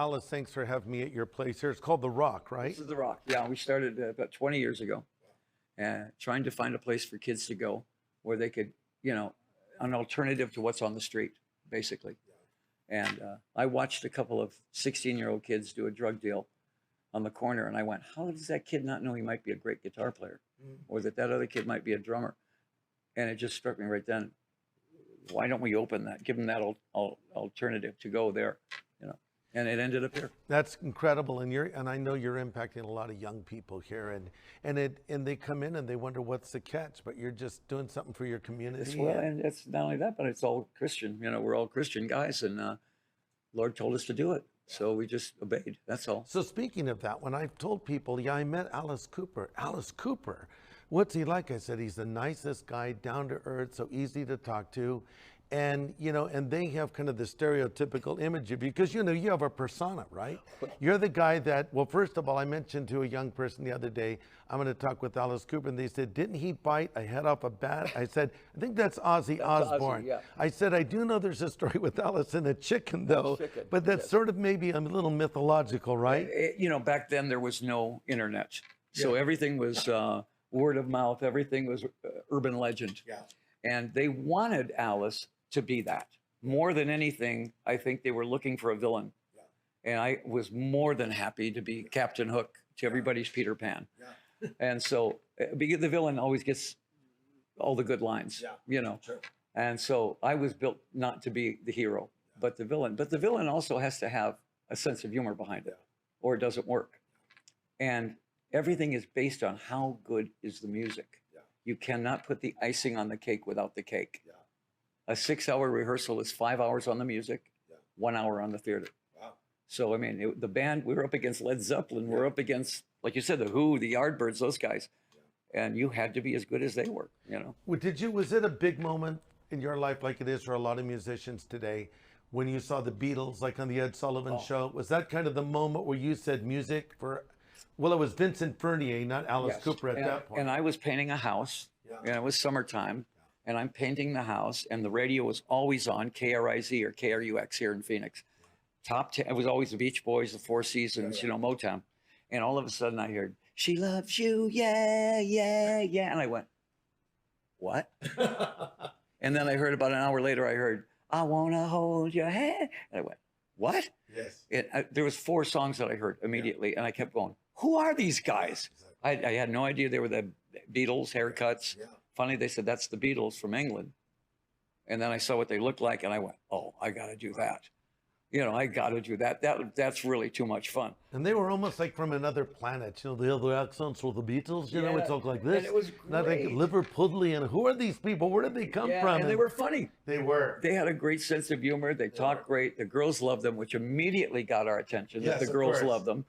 Alice, thanks for having me at your place here. It's called The Rock, right? This is The Rock. Yeah, we started about 20 years ago, trying to find a place for kids to go where they could, an alternative to what's on the street, basically. And I watched a couple of 16-year-old kids do a drug deal on the corner, and I went, how does that kid not know he might be a great guitar player, or that other kid might be a drummer? And it just struck me right then. Why don't we open that? Give them that alternative to go there, And it ended up here. That's incredible, and I know you're impacting a lot of young people here, and they come in and they wonder what's the catch, but you're just doing something for your community. Well, and it's not only that, but it's all Christian. We're all Christian guys, and Lord told us to do it, so we just obeyed. That's all. So speaking of that, when I've told people, I met Alice Cooper. Alice Cooper, what's he like? I said, he's the nicest guy, down to earth, so easy to talk to. And, and they have kind of the stereotypical image of you, because, you have a persona, right? You're the guy that, well, first of all, I mentioned to a young person the other day, I'm going to talk with Alice Cooper, and they said, didn't he bite a head off a bat? I said, I think that's Ozzy Osbourne. Ozzy, yeah. I said, I do know there's a story with Alice and a chicken, though, but that's sort of maybe a little mythological, right? Back then there was no internet. So everything was word of mouth. Everything was urban legend. Yeah. And they wanted Alice to be that. More than anything, I think they were looking for a villain. Yeah. And I was more than happy to be Captain Hook to everybody's Peter Pan. Yeah. And so the villain always gets all the good lines, Sure. And so I was built not to be the hero, but the villain. But the villain also has to have a sense of humor behind it, or it doesn't work. And everything is based on how good is the music. Yeah. You cannot put the icing on the cake without the cake. Yeah. A 6-hour rehearsal is 5 hours on the music, 1 hour on the theater. Wow. So, the band, we were up against Led Zeppelin. We're up against, like you said, the Who, the Yardbirds, those guys. Yeah. And you had to be as good as they were, Was it a big moment in your life, like it is for a lot of musicians today, when you saw the Beatles, like on the Ed Sullivan Show? Was that kind of the moment where you said music for, well, it was Vincent Furnier, not Alice Cooper at that point. And I was painting a house, and it was summertime. And I'm painting the house, and the radio was always on, KRIZ or KRUX here in Phoenix. Top 10, it was always the Beach Boys, the Four Seasons, Motown. And all of a sudden I heard, she loves you, yeah, yeah, yeah. And I went, what? And then I heard about an hour later, I heard, I want to hold your hand. And I went, what? Yes. There was 4 songs that I heard immediately, and I kept going, who are these guys? I had no idea they were the Beatles, haircuts. Yeah. Funny, they said, that's the Beatles from England. And then I saw what they looked like, and I went, oh, I got to do that. I got to do that. That's really too much fun. And they were almost like from another planet. The other accents were the Beatles. It talked like this. And it was great. And I think Liverpudlian. Who are these people? Where did they come from? And they were funny. They were. They had a great sense of humor. They talked great. The girls loved them, which immediately got our attention. Yes, the girls loved them.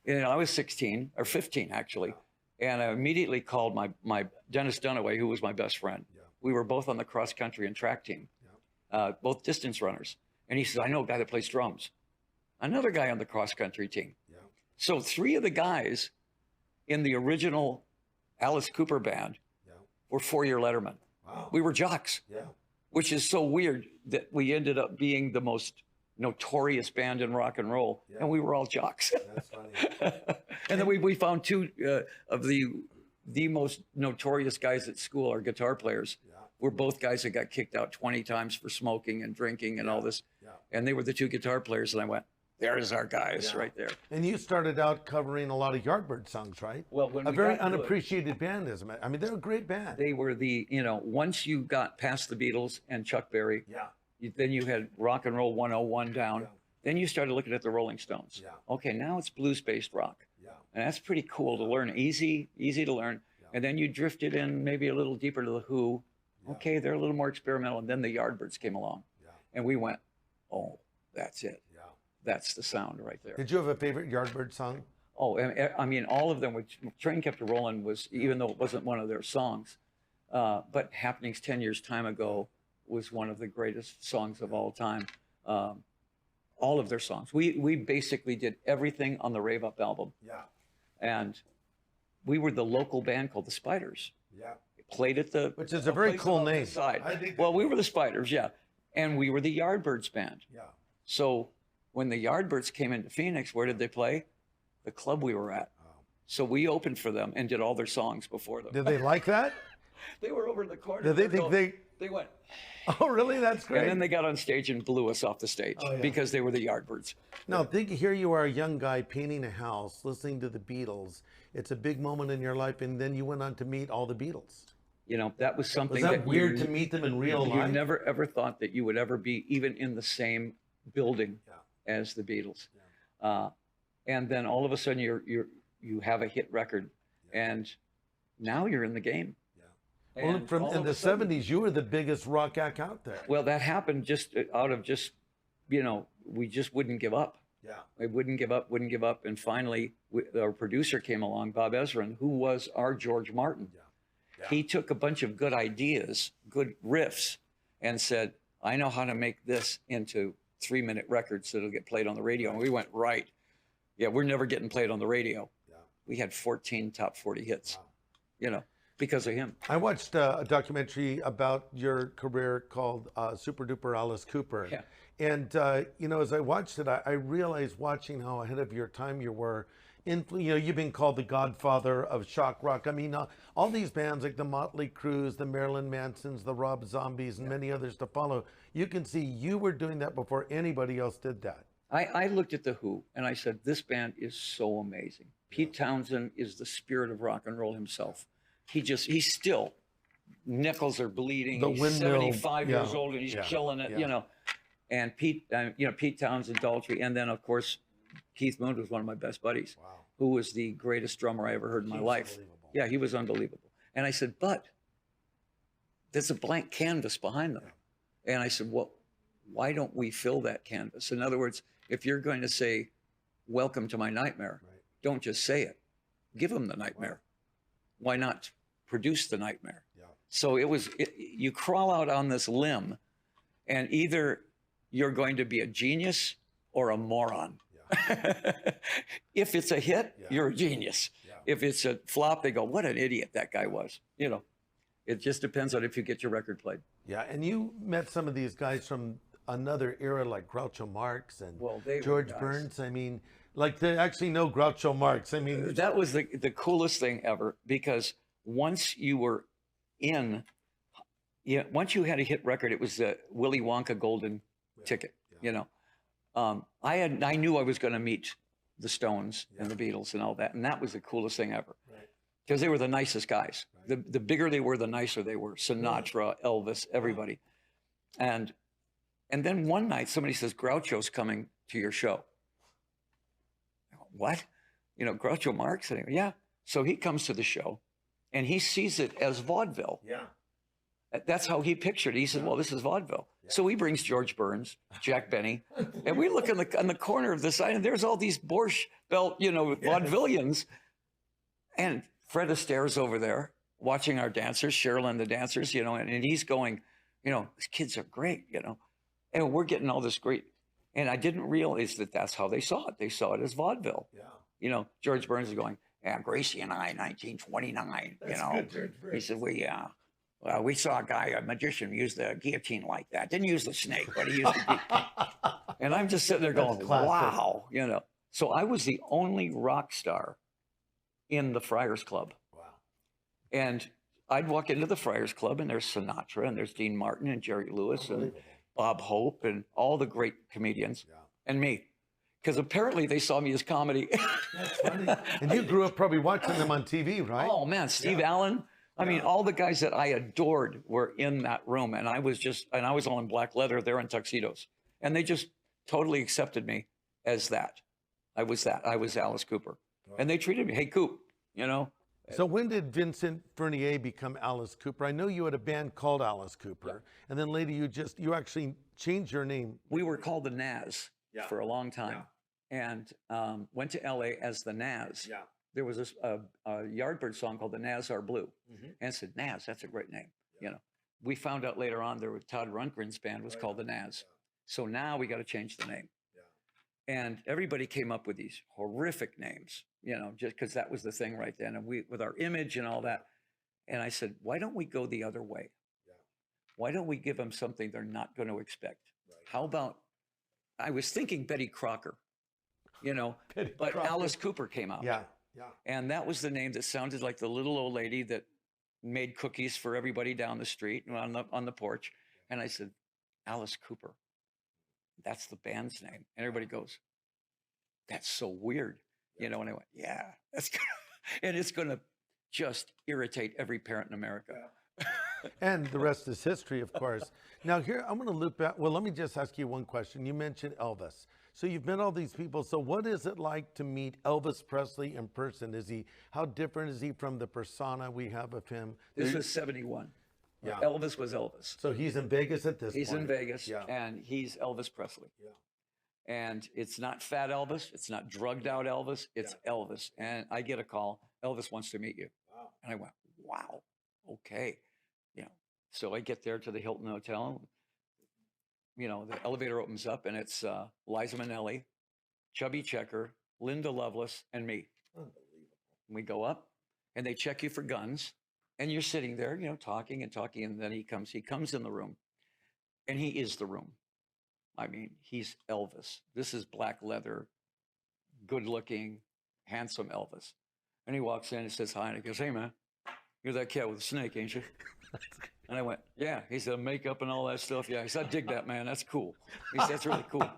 I was 16, or 15, actually. And I immediately called my Dennis Dunaway, who was my best friend. Yeah. We were both on the cross country and track team, both distance runners. And he said, I know a guy that plays drums. Another guy on the cross country team. Yeah. So 3 of the guys in the original Alice Cooper band were 4-year lettermen. Wow. We were jocks, which is so weird that we ended up being the most notorious band in rock and roll, and we were all jocks. That's funny. And then we found 2 of the most notorious guys at school, our guitar players. Yeah. Were both guys that got kicked out 20 times for smoking and drinking and all this. Yeah. And they were the 2 guitar players, and I went, there's our guys right there. And you started out covering a lot of Yardbird songs, right? Well, a very unappreciated band, isn't it? They're a great band. They were once you got past the Beatles and Chuck Berry, then you had Rock and Roll 101 down. Yeah. Then you started looking at the Rolling Stones. Yeah. Okay, now it's blues-based rock. Yeah. And that's pretty cool to learn, easy to learn. Yeah. And then you drifted in maybe a little deeper to the Who. Yeah. Okay, they're a little more experimental. And then the Yardbirds came along. Yeah. And we went, oh, that's it. Yeah. That's the sound right there. Did you have a favorite Yardbird song? Oh, all of them. Which Train Kept A-Rollin' was, even though it wasn't one of their songs, but Happenings 10 Years Time Ago was one of the greatest songs of all time. All of their songs. We basically did everything on the Rave Up album. Yeah. And we were the local band called the Spiders. Yeah. Played at the... Which is a very cool name. Well, we were the Spiders, yeah. And we were the Yardbirds band. Yeah. So when the Yardbirds came into Phoenix, where did they play? The club we were at. So we opened for them and did all their songs before them. Did they like that? They were over in the corner. Did they think They went. Oh, really? That's great. And then they got on stage and blew us off the stage because they were the Yardbirds. Now, think here you are, a young guy painting a house, listening to the Beatles. It's a big moment in your life, and then you went on to meet all the Beatles. You know, that was something. Was that weird to meet them in real life? You never ever thought that you would ever be even in the same building as the Beatles. And then all of a sudden you have a hit record, and now you're in the game. Well, in the 70s, you were the biggest rock act out there. Well, that happened just out of we just wouldn't give up. Yeah. We wouldn't give up. And finally, our producer came along, Bob Ezrin, who was our George Martin. Yeah. He took a bunch of good ideas, good riffs, and said, I know how to make this into 3-minute records that'll get played on the radio. And we went, right. Yeah, we're never getting played on the radio. Yeah. We had 14 top 40 hits, because of him. I watched a documentary about your career called Super Duper Alice Cooper. Yeah. And, as I watched it, I realized watching how ahead of your time you were. You've been called the godfather of shock rock. I mean, all these bands like the Motley Crues, the Marilyn Mansons, the Rob Zombies, and many others to follow. You can see you were doing that before anybody else did that. I looked at The Who and I said, this band is so amazing. Pete Townsend is the spirit of rock and roll himself. He's still, nickels are bleeding. He's 75 years old and he's killing it, And Pete Townsend, Daltrey, and then of course, Keith Moon was one of my best buddies, who was the greatest drummer I ever heard in my life. Yeah, he was unbelievable. And I said, but there's a blank canvas behind them. And I said, well, why don't we fill that canvas? In other words, if you're going to say, welcome to my nightmare, don't just say it. Give them the nightmare. Why not produce the nightmare? So you crawl out on this limb, and either you're going to be a genius or a moron. If it's a hit, you're a genius. If it's a flop, they go, what an idiot that guy was. It just depends on if you get your record played. Yeah, and you met some of these guys from another era like Groucho Marx and George Burns. I mean, like to actually know Groucho Marx. I mean, that was the coolest thing ever, because once you were once you had a hit record, it was the Willy Wonka golden ticket, I knew I was going to meet the Stones and the Beatles and all that. And that was the coolest thing ever, because they were the nicest guys. The bigger they were, the nicer they were. Sinatra, Elvis, everybody. And then one night somebody says, Groucho's coming to your show. I go, what? Groucho Marx? And I go, yeah. So he comes to the show and he sees it as vaudeville. Yeah. That's how he pictured it. He said, well, this is vaudeville. Yeah. So he brings George Burns, Jack Benny, and we look in the corner of the side, and there's all these Borscht Belt, vaudevillians. And Fred Astaire's over there watching our dancers, Cheryl and the dancers, and he's going, these kids are great, and we're getting all this great. And I didn't realize that that's how they saw it. They saw it as vaudeville. Yeah. George Burns is going, yeah, Gracie and I, 1929, Good, he said, well, we saw a magician, use the guillotine like that. Didn't use the snake, but he used the guillotine. And I'm just sitting there going, wow, So I was the only rock star in the Friars Club. Wow. And I'd walk into the Friars Club, and there's Sinatra, and there's Dean Martin, and Jerry Lewis, and Bob Hope, and all the great comedians, and me. Because apparently they saw me as comedy. That's funny. And you grew up probably watching them on TV, right? Oh, man, Steve Allen. I mean, all the guys that I adored were in that room, and I was all in black leather, they're in tuxedos. And they just totally accepted me as that. I was Alice Cooper. And they treated me, hey, Coop, So when did Vincent Fernier become Alice Cooper? I know you had a band called Alice Cooper, and then later you actually changed your name. We were called the Naz for a long time, and went to LA as the Naz. Yeah. There was a Yardbird song called The Naz Are Blue. And I said, Naz, that's a great name. We found out later on Todd Rundgren's band was called the Naz. So now we got to change the name. And everybody came up with these horrific names, just because that was the thing right then. And with our image and all that. And I said, why don't we go the other way? Why don't we give them something they're not going to expect? How about I was thinking Betty Crocker, you know, Betty but Crocker. Alice Cooper came out. Yeah. And that was the name that sounded like the little old lady that made cookies for everybody down the street and on the porch. And I said, Alice Cooper, that's the band's name. And everybody goes, that's so weird. You know, and I went, yeah, that's good. And it's going to just irritate every parent in America. And the rest is history, of course. Now here, I'm going to loop back. Well, let me just ask you one question. You mentioned Elvis. So you've met all these people. So what is it like to meet Elvis Presley in person? How different is he from the persona we have of him? This was 71. Yeah. Elvis was Elvis. So he's in Vegas at this point. He's in Vegas, Yeah. and he's Elvis Presley. Yeah. And it's not fat Elvis. It's not drugged out Elvis. It's Elvis. And I get a call. Elvis wants to meet you. Wow. And I went, wow, okay. You know, so I get there to the Hilton Hotel. You know, the elevator opens up, and it's Liza Minnelli, Chubby Checker, Linda Lovelace, and me. Unbelievable. And we go up, and they check you for guns. And you're sitting there, you know, talking and talking. And then he comes in the room, and he is the room. I mean, he's Elvis. This is black leather, good looking, handsome Elvis. And he walks in and says hi, and he goes, hey, man, you're that cat with a snake, ain't you? And I went, yeah. He said, makeup and all that stuff. Yeah. He said, I dig that, man. That's cool. He said, that's really cool.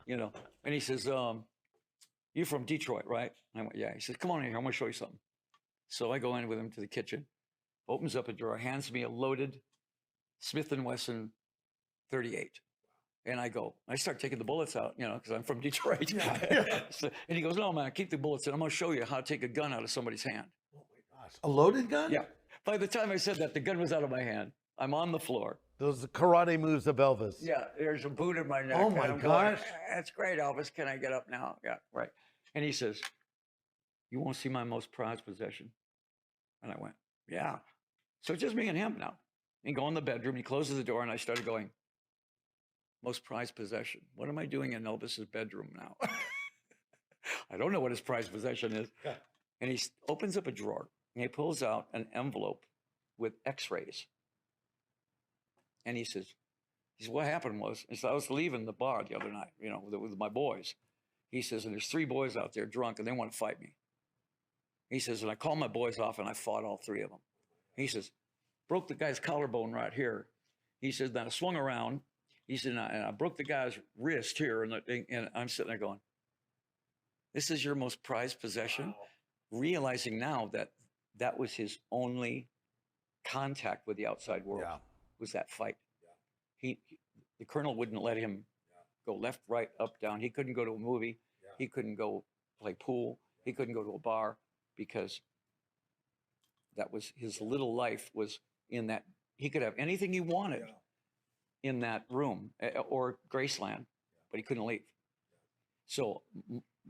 You know, and he says, you're from Detroit, right? And I went, yeah. He says, come on in here. I'm going to show you something. So I go in with him to the kitchen, opens up a drawer, hands me a loaded Smith & Wesson 38. And I start taking the bullets out, you know, because I'm from Detroit. So, and he goes, no, man, keep the bullets in. I'm going to show you how to take a gun out of somebody's hand. Oh, my gosh. A loaded gun? Yeah. By the time I said that, the gun was out of my hand. I'm on the floor. Those karate moves of Elvis. Yeah, there's a boot in my neck. Oh, my and I'm gosh. Going, that's great, Elvis. Can I get up now? Yeah, right. And he says, you want to see my most prized possession? And I went, yeah. So it's just me and him now. And go in the bedroom. He closes the door, and I started going, most prized possession. What am I doing in Elvis's bedroom now? I don't know what his prized possession is. Yeah. And he opens up a drawer, and he pulls out an envelope with x-rays. And he says, what happened was, I was leaving the bar the other night, you know, with my boys. He says, and there's 3 boys out there drunk, and they want to fight me. He says, and I called my boys off, and I fought all 3 of them. He says, broke the guy's collarbone right here. He says, then I swung around. He said, and I broke the guy's wrist here, and I'm sitting there going, this is your most prized possession? Wow. Realizing now that that was his only contact with the outside world, was that fight. The colonel wouldn't let him go left, right, up, down. He couldn't go to a movie. He couldn't go play pool. He couldn't go to a bar, because that was his little life was in that. He could have anything he wanted in that room or Graceland, but he couldn't leave. So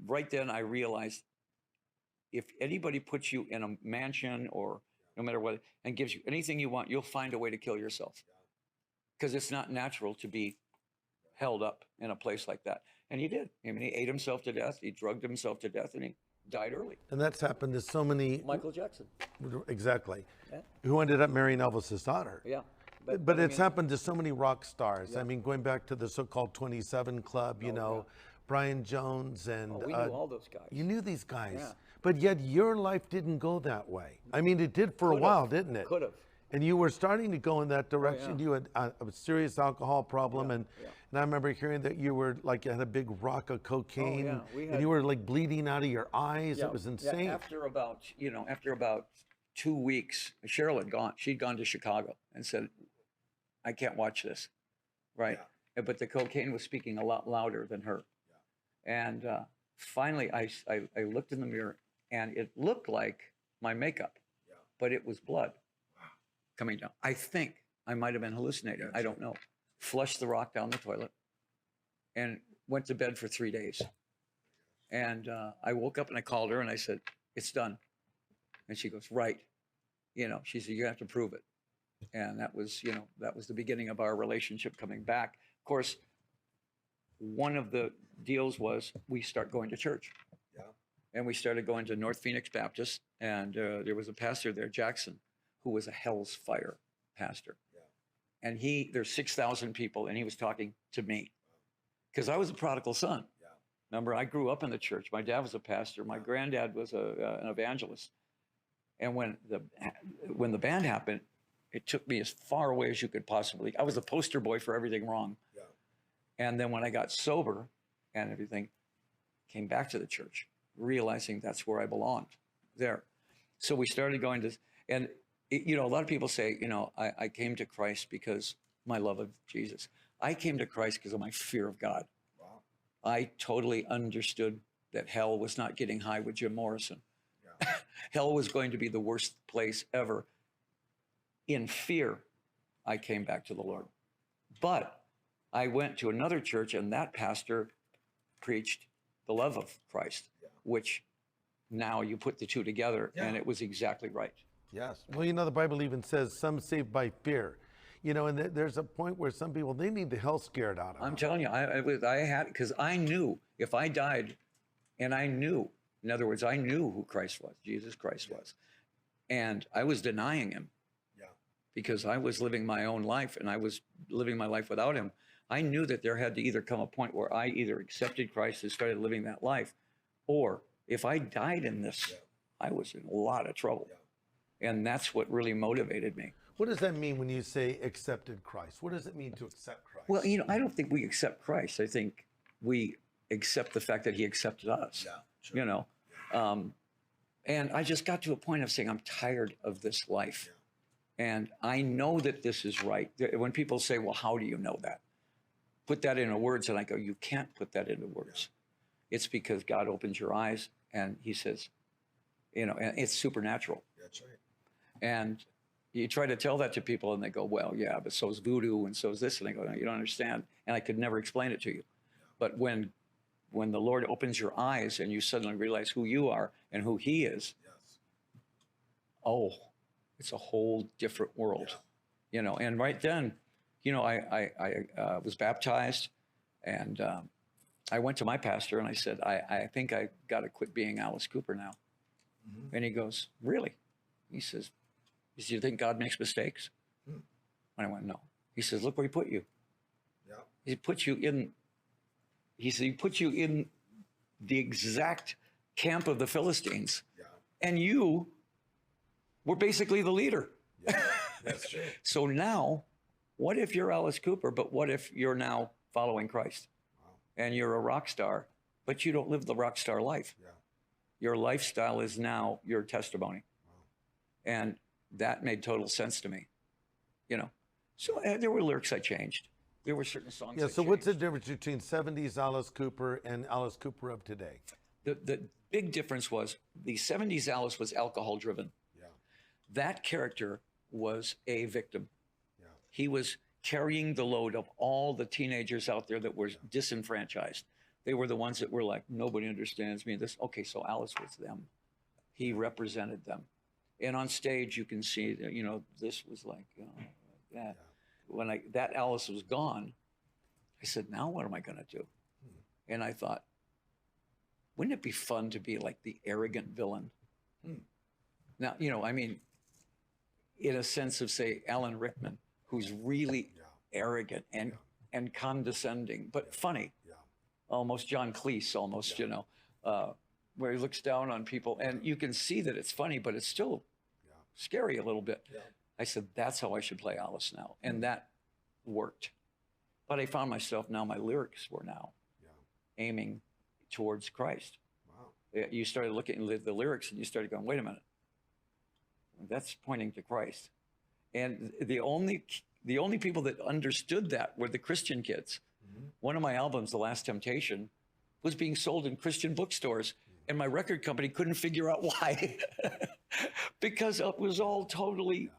right then I realized, if anybody puts you in a mansion or no matter what, and gives you anything you want, you'll find a way to kill yourself, because it's not natural to be held up in a place like that. And he did. I mean, he ate himself to death. He drugged himself to death, and he died early. And that's happened to so many. Michael Jackson. Exactly. Yeah. Who ended up marrying Elvis's daughter. Yeah. But it's happened to so many rock stars. I mean, going back to the so-called 27 Club, you know, Brian Jones and... we knew all those guys. You knew these guys. Yeah. But yet your life didn't go that way. I mean, it did for a while, didn't it? Could have. And you were starting to go in that direction. You had a serious alcohol problem. And I remember hearing that you were like, you had a big rock of cocaine. And you were like bleeding out of your eyes. It was insane. Yeah, after about 2 weeks, Cheryl had gone. She'd gone to Chicago and said, I can't watch this. Right. Yeah. But the cocaine was speaking a lot louder than her. Yeah. And finally, I looked in the mirror, and it looked like my makeup, but it was blood coming down. I think I might have been hallucinating. I don't know. Flushed the rock down the toilet and went to bed for 3 days. And I woke up and I called her and I said, it's done. And she goes, right. You know, she said, you have to prove it. And that was, you know, that was the beginning of our relationship coming back. Of course, one of the deals was we start going to church. Yeah. And we started going to North Phoenix Baptist. And there was a pastor there, Jackson, who was a Hell's Fire pastor. Yeah. And there's 6,000 people, and he was talking to me. because I was a prodigal son. Yeah. Remember, I grew up in the church. My dad was a pastor. My granddad was an evangelist. And when the band happened, it took me as far away as you could possibly. I was a poster boy for everything wrong. Yeah. And then when I got sober and everything, came back to the church, realizing that's where I belonged there. So we started going to, and a lot of people say, I came to Christ because my love of Jesus. I came to Christ because of my fear of God. Wow. I totally understood that hell was not getting high with Jim Morrison. Yeah. Hell was going to be the worst place ever. In fear, I came back to the Lord. But I went to another church, and that pastor preached the love of Christ, which now you put the two together, and it was exactly right. Yes. Well, the Bible even says some saved by fear. And there's a point where some people, they need the hell scared out of them. I'm telling you, because I knew if I died, and I knew, in other words, I knew who Christ was, Jesus Christ was, and I was denying him because I was living my own life, and I was living my life without him. I knew that there had to either come a point where I either accepted Christ and started living that life, or if I died in this, I was in a lot of trouble. And that's what really motivated me. What does that mean when you say accepted Christ? What does it mean to accept Christ? Well, I don't think we accept Christ. I think we accept the fact that he accepted us. Yeah, sure. And I just got to a point of saying, I'm tired of this life. And I know that this is right. When people say, well, how do you know that? Put that into words. And I go, you can't put that into words. It's because God opens your eyes and he says, and it's supernatural. That's right. And you try to tell that to people and they go, well, yeah, but so is voodoo and so is this. And I go, no, you don't understand. And I could never explain it to you. But when the Lord opens your eyes and you suddenly realize who you are and who he is, it's a whole different world, and right then, I was baptized, and I went to my pastor and I said, I think I got to quit being Alice Cooper now. Mm-hmm. And he goes, really? He says, do you think God makes mistakes? And I went, no. He says, look where he put you. Yeah. He put you in the exact camp of the Philistines. Yeah. And you were basically the leader. Yeah, that's true. So now, what if you're Alice Cooper, but what if you're now following Christ? Wow. And you're a rock star, but you don't live the rock star life. Yeah. Your lifestyle is now your testimony. Wow. And that made total sense to me, So there were lyrics I changed. There were certain songs I so changed. What's the difference between 70s Alice Cooper and Alice Cooper of today? The big difference was the 70s Alice was alcohol driven. Yeah. That character was a victim. Yeah. He was carrying the load of all the teenagers out there that were disenfranchised. They were the ones that were like, nobody understands me. Okay, so Alice was them. He represented them. And on stage, you can see that, this was like, that. Yeah. When that Alice was gone, I said, now what am I going to do? And I thought, wouldn't it be fun to be like the arrogant villain? Now, in a sense of, say, Alan Rickman, who's really arrogant and condescending, but funny. Yeah. Almost John Cleese, almost, where he looks down on people. And you can see that it's funny, but it's still scary a little bit. Yeah. I said, that's how I should play Alice now. And that worked. But I found myself now, my lyrics were now aiming towards Christ. Wow. You started looking at the lyrics and you started going, wait a minute. That's pointing to Christ. And the only people that understood that were the Christian kids. Mm-hmm. One of my albums, The Last Temptation, was being sold in Christian bookstores. And my record company couldn't figure out why. Because it was all totally,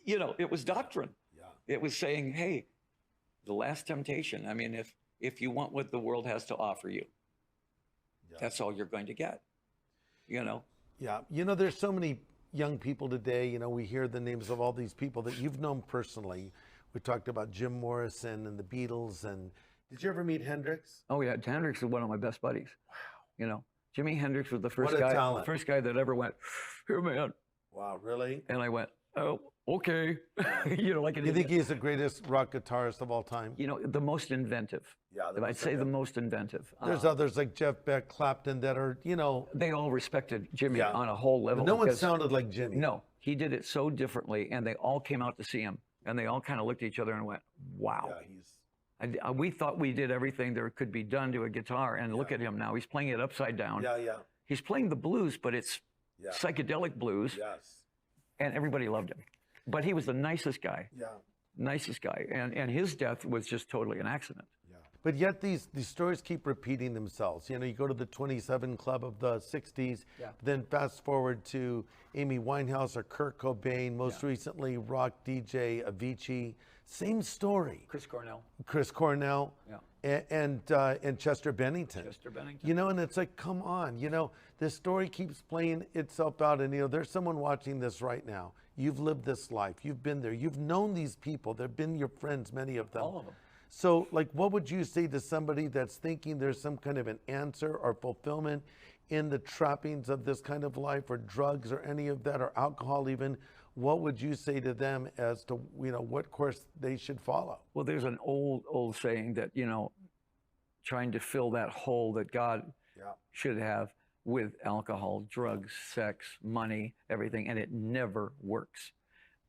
it was doctrine. Yeah. It was saying, hey, the last temptation. I mean, if you want what the world has to offer you, that's all you're going to get, Yeah. There's so many young people today, we hear the names of all these people that you've known personally. We talked about Jim Morrison and the Beatles. And did you ever meet Hendrix? Oh, yeah. Hendrix is one of my best buddies. Wow. Jimi Hendrix was the first guy that ever went, here, man. Wow, really? And I went, oh, okay, like an You think idiot. he's the greatest rock guitarist of all time? The most inventive. Yeah, I'd say the most inventive. There's others like Jeff Beck, Clapton that are, They all respected Jimmy Yeah. on a whole level. no one because- sounded like Jimmy. No, he did it so differently, and they all came out to see him, and they all kind of looked at each other and went, "Wow." Yeah, he's We thought we did everything there could be done to a guitar, and look at him now. He's playing it upside down. yeah, He's playing the blues, but it's yeah, psychedelic blues, yes, and everybody loved him. But he was the nicest guy, and his death was just totally an accident. But yet these stories keep repeating themselves. You go to the 27 Club of the 60s, Yeah. then fast forward to Amy Winehouse or Kurt Cobain, most recently rock DJ Avicii. Same story. Chris Cornell. Chris Cornell Yeah. and Chester Bennington. Chester Bennington. And it's like, come on, this story keeps playing itself out. And, there's someone watching this right now. You've lived this life. You've been there. You've known these people. They've been your friends, many of them. All of them. So, what would you say to somebody that's thinking there's some kind of an answer or fulfillment in the trappings of this kind of life, or drugs, or any of that, or alcohol even? What would you say to them as to, what course they should follow? Well, there's an old saying that, trying to fill that hole that God should have with alcohol, drugs, sex, money, everything, and it never works.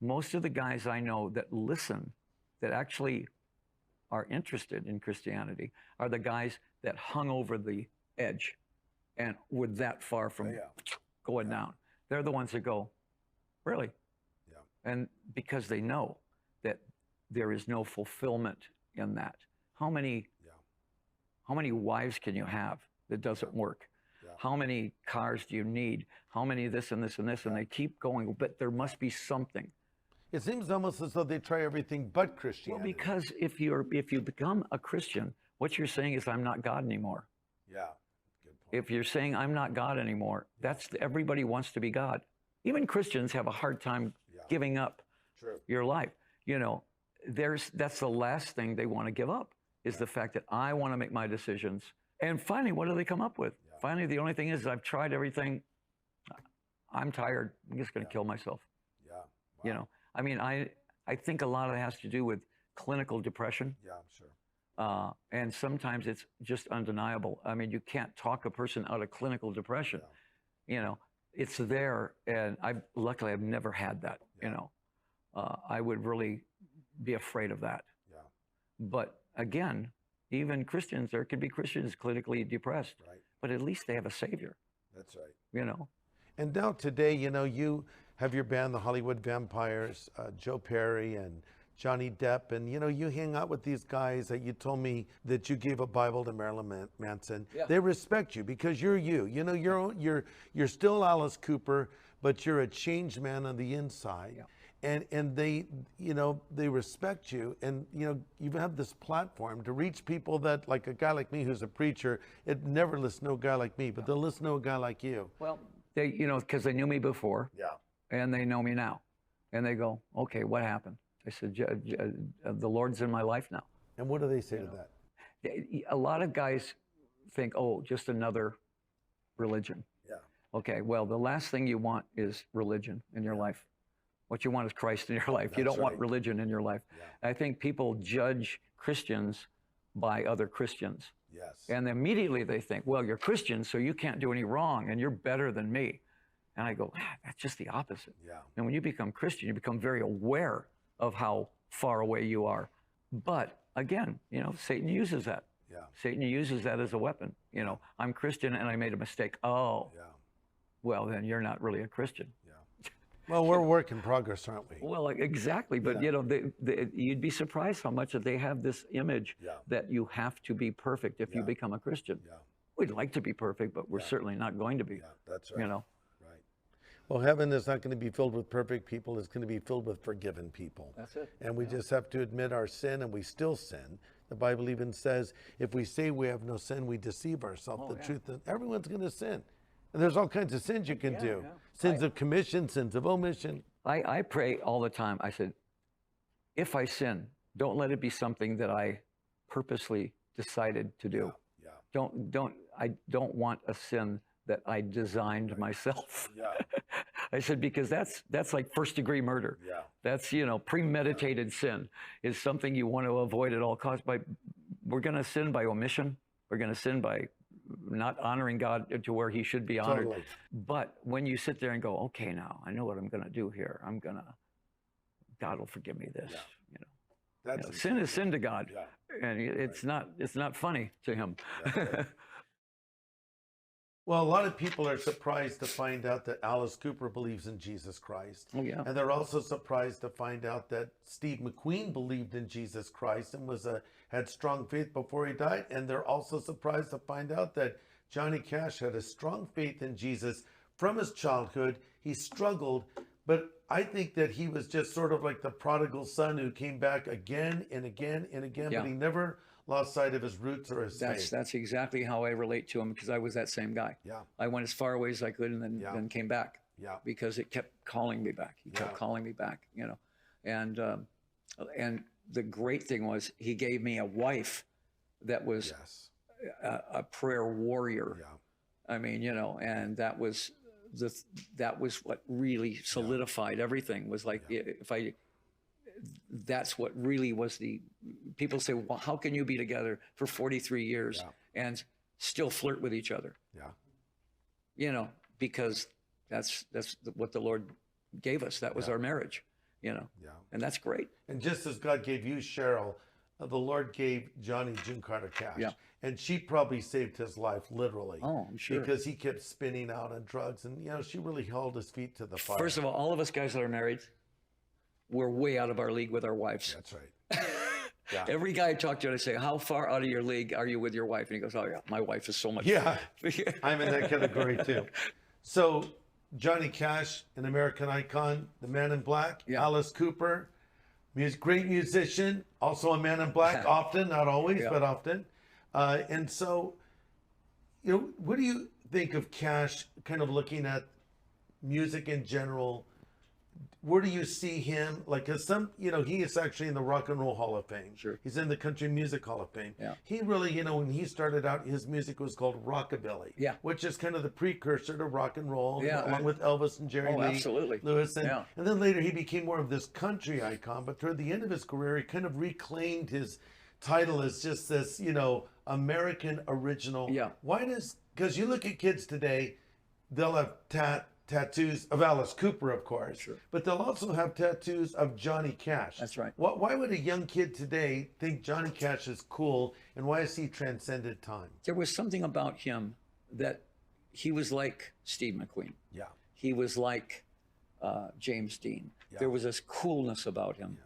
Most of the guys I know that listen, that actually are interested in Christianity, are the guys that hung over the edge and were that far from going down. They're the ones that go, really? Yeah. And because they know that there is no fulfillment in that. How many wives can you have that doesn't work? Yeah. How many cars do you need? How many this and this and this? And they keep going, but there must be something. It seems almost as though they try everything but Christianity. Well, because if you become a Christian, what you're saying is, I'm not God anymore. yeah. Good point. If you're saying I'm not God anymore, everybody wants to be God. Even Christians have a hard time giving up True. your life. That's the last thing they want to give up, is the fact that I want to make my decisions. And finally, what do they come up with? Yeah. Finally, the only thing is, I've tried everything. I'm tired. I'm just going to kill myself. Yeah. Wow. I think a lot of it has to do with clinical depression. Yeah, I'm sure. And sometimes it's just undeniable. You can't talk a person out of clinical depression. It's there, and luckily I've never had that. I would really be afraid of that. Yeah. But again, even Christians, there could be Christians clinically depressed, Right. but at least they have a savior. That's right. And now today, you have your band, the Hollywood Vampires, Joe Perry and Johnny Depp, and you hang out with these guys that you told me that you gave a Bible to Marilyn Manson. Yeah. They respect you because you're you. You're still Alice Cooper, but you're a changed man on the inside. Yeah. And they they respect you, and you have this platform to reach people that, like a guy like me who's a preacher, it never listen to a guy like me, but they'll listen to a guy like you. Well, they because they knew me before. Yeah. And they know me now. And they go, okay, what happened? I said, the Lord's in my life now. And what do they say to that? A lot of guys think, oh, just another religion. Yeah. Okay, well, the last thing you want is religion in your life. What you want is Christ in your life. You That's don't want right. religion in your life. Yeah. I think people judge Christians by other Christians. Yes. And immediately they think, well, you're Christian, so you can't do any wrong, and you're better than me. And I go, that's just the opposite. Yeah. And when you become Christian, you become very aware of how far away you are. But again, Satan uses that. Yeah. Satan uses that as a weapon. I'm Christian and I made a mistake. Oh, Yeah. well, then you're not really a Christian. Yeah. Well, we're a work in progress, aren't we? Well, exactly. But, you'd be surprised how much that they have this image that you have to be perfect if you become a Christian. Yeah. We'd like to be perfect, but we're certainly not going to be. Yeah. That's right. Right. Well, heaven is not going to be filled with perfect people. It's going to be filled with forgiven people. That's it. And we just have to admit our sin, and we still sin. The Bible even says, if we say we have no sin, we deceive ourselves. The truth is, everyone's going to sin. And there's all kinds of sins you can do. Yeah. Sins of commission, sins of omission. I pray all the time. I said, if I sin, don't let it be something that I purposely decided to do. Yeah. I don't want a sin that I designed myself. Yeah. I said, because that's like first-degree murder. Yeah. That's, premeditated sin is something you want to avoid at all costs. We're going to sin by omission. We're going to sin by not honoring God to where he should be honored. Totally. But when you sit there and go, okay, now I know what I'm going to do here. God will forgive me this. Yeah. Sin is sin to God. Yeah. And it's not funny to him. Well, a lot of people are surprised to find out that Alice Cooper believes in Jesus Christ. Oh, yeah. And they're also surprised to find out that Steve McQueen believed in Jesus Christ and had strong faith before he died. And they're also surprised to find out that Johnny Cash had a strong faith in Jesus from his childhood. He struggled, but I think that he was just sort of like the prodigal son who came back again and again and again, Yeah. but he never lost sight of his roots or his faith. That's exactly how I relate to him, because I was that same guy. Yeah. I went as far away as I could and then came back. Yeah. Because it kept calling me back. He kept calling me back, And the great thing was he gave me a wife that was Yes. a prayer warrior. Yeah. I mean, and that was what really solidified everything. Was like, that's what really was people say, well, how can you be together for 43 years and still flirt with each other? Yeah. Because that's what the Lord gave us. That was our marriage, Yeah. and that's great. And just as God gave you Cheryl, the Lord gave Johnny June Carter Cash. Yeah. And she probably saved his life, literally. Oh, I'm sure. Because he kept spinning out on drugs. And, she really held his feet to the fire. First of all of us guys that are married, we're way out of our league with our wives. That's right. Yeah. Every guy I talk to, I say, how far out of your league are you with your wife? And he goes, oh, yeah, my wife is so much. Yeah. I'm in that category, too. So, Johnny Cash, an American icon, the Man in Black. Yeah. Alice Cooper, great musician, also a Man in Black, often, not always, but often. And so, what do you think of Cash, kind of looking at music in general? Where do you see him? Like, cause he is actually in the Rock and Roll Hall of Fame. Sure. He's in the Country Music Hall of Fame. Yeah. He really, when he started out, his music was called rockabilly. Yeah. Which is kind of the precursor to rock and roll. Yeah. Along with Elvis and Jerry Lee absolutely. Lewis. And then later he became more of this country icon. But toward the end of his career, he kind of reclaimed his title as just this, American original. Yeah. Because you look at kids today, they'll have tattoos of Alice Cooper, of course, Sure. but they'll also have tattoos of Johnny Cash. That's right. Why would a young kid today think Johnny Cash is cool, and why has he transcended time? There was something about him that he was like Steve McQueen. Yeah. He was like James Dean. Yeah. There was this coolness about him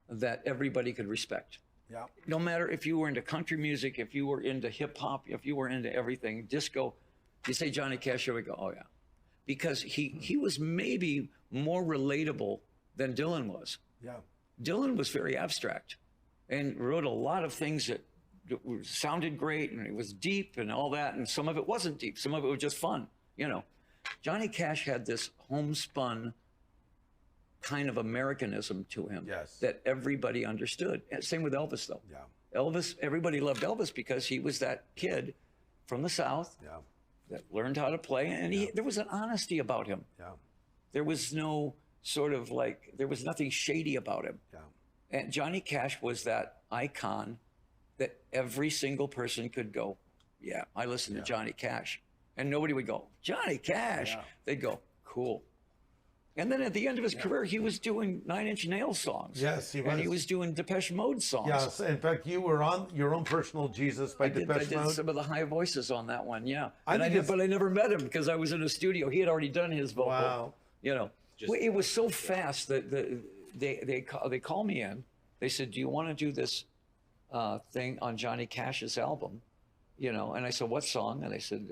that everybody could respect. Yeah. No matter if you were into country music, if you were into hip hop, if you were into everything, disco, you say Johnny Cash, here we go, oh yeah. Because he was maybe more relatable than Dylan was. Yeah. Dylan was very abstract and wrote a lot of things that sounded great, and it was deep and all that, and some of it wasn't deep. Some of it was just fun, Johnny Cash had this homespun kind of Americanism to him that everybody understood. And same with Elvis, though. Yeah. Elvis, everybody loved Elvis because he was that kid from the South that learned how to play, and there was an honesty about him. Yeah. There was no sort of there was nothing shady about him. Yeah. And Johnny Cash was that icon that every single person could go, yeah, I listen to Johnny Cash. And nobody would go, Johnny Cash. Yeah. They'd go, cool. And then at the end of his career, he was doing Nine Inch Nails songs. Yes, he was. And he was doing Depeche Mode songs. Yes, in fact, you were on Your Own Personal Jesus by Depeche I did Mode. some of the high voices on that one, yeah. But I never met him because I was in a studio. He had already done his vocal. Wow. It was so fast that they called me in. They said, do you want to do this thing on Johnny Cash's album? And I said, what song? And they said,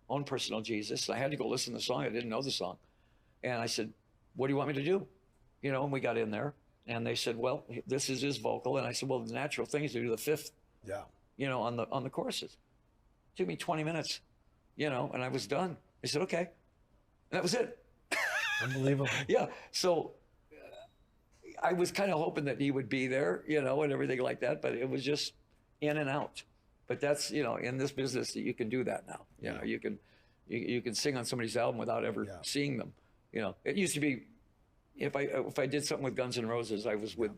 Own Personal Jesus. And I had to go listen to the song. I didn't know the song. And I said, what do you want me to do? And we got in there and they said, well, this is his vocal. And I said, well, the natural thing is to do the fifth, on the choruses. It took me 20 minutes, and I was done. I said, okay. And that was it. Unbelievable. Yeah. So I was kind of hoping that he would be there, and everything like that, but it was just in and out. But that's, in this business, you can do that now. You can sing on somebody's album without ever seeing them. You know, it used to be if I did something with Guns N' Roses, I was with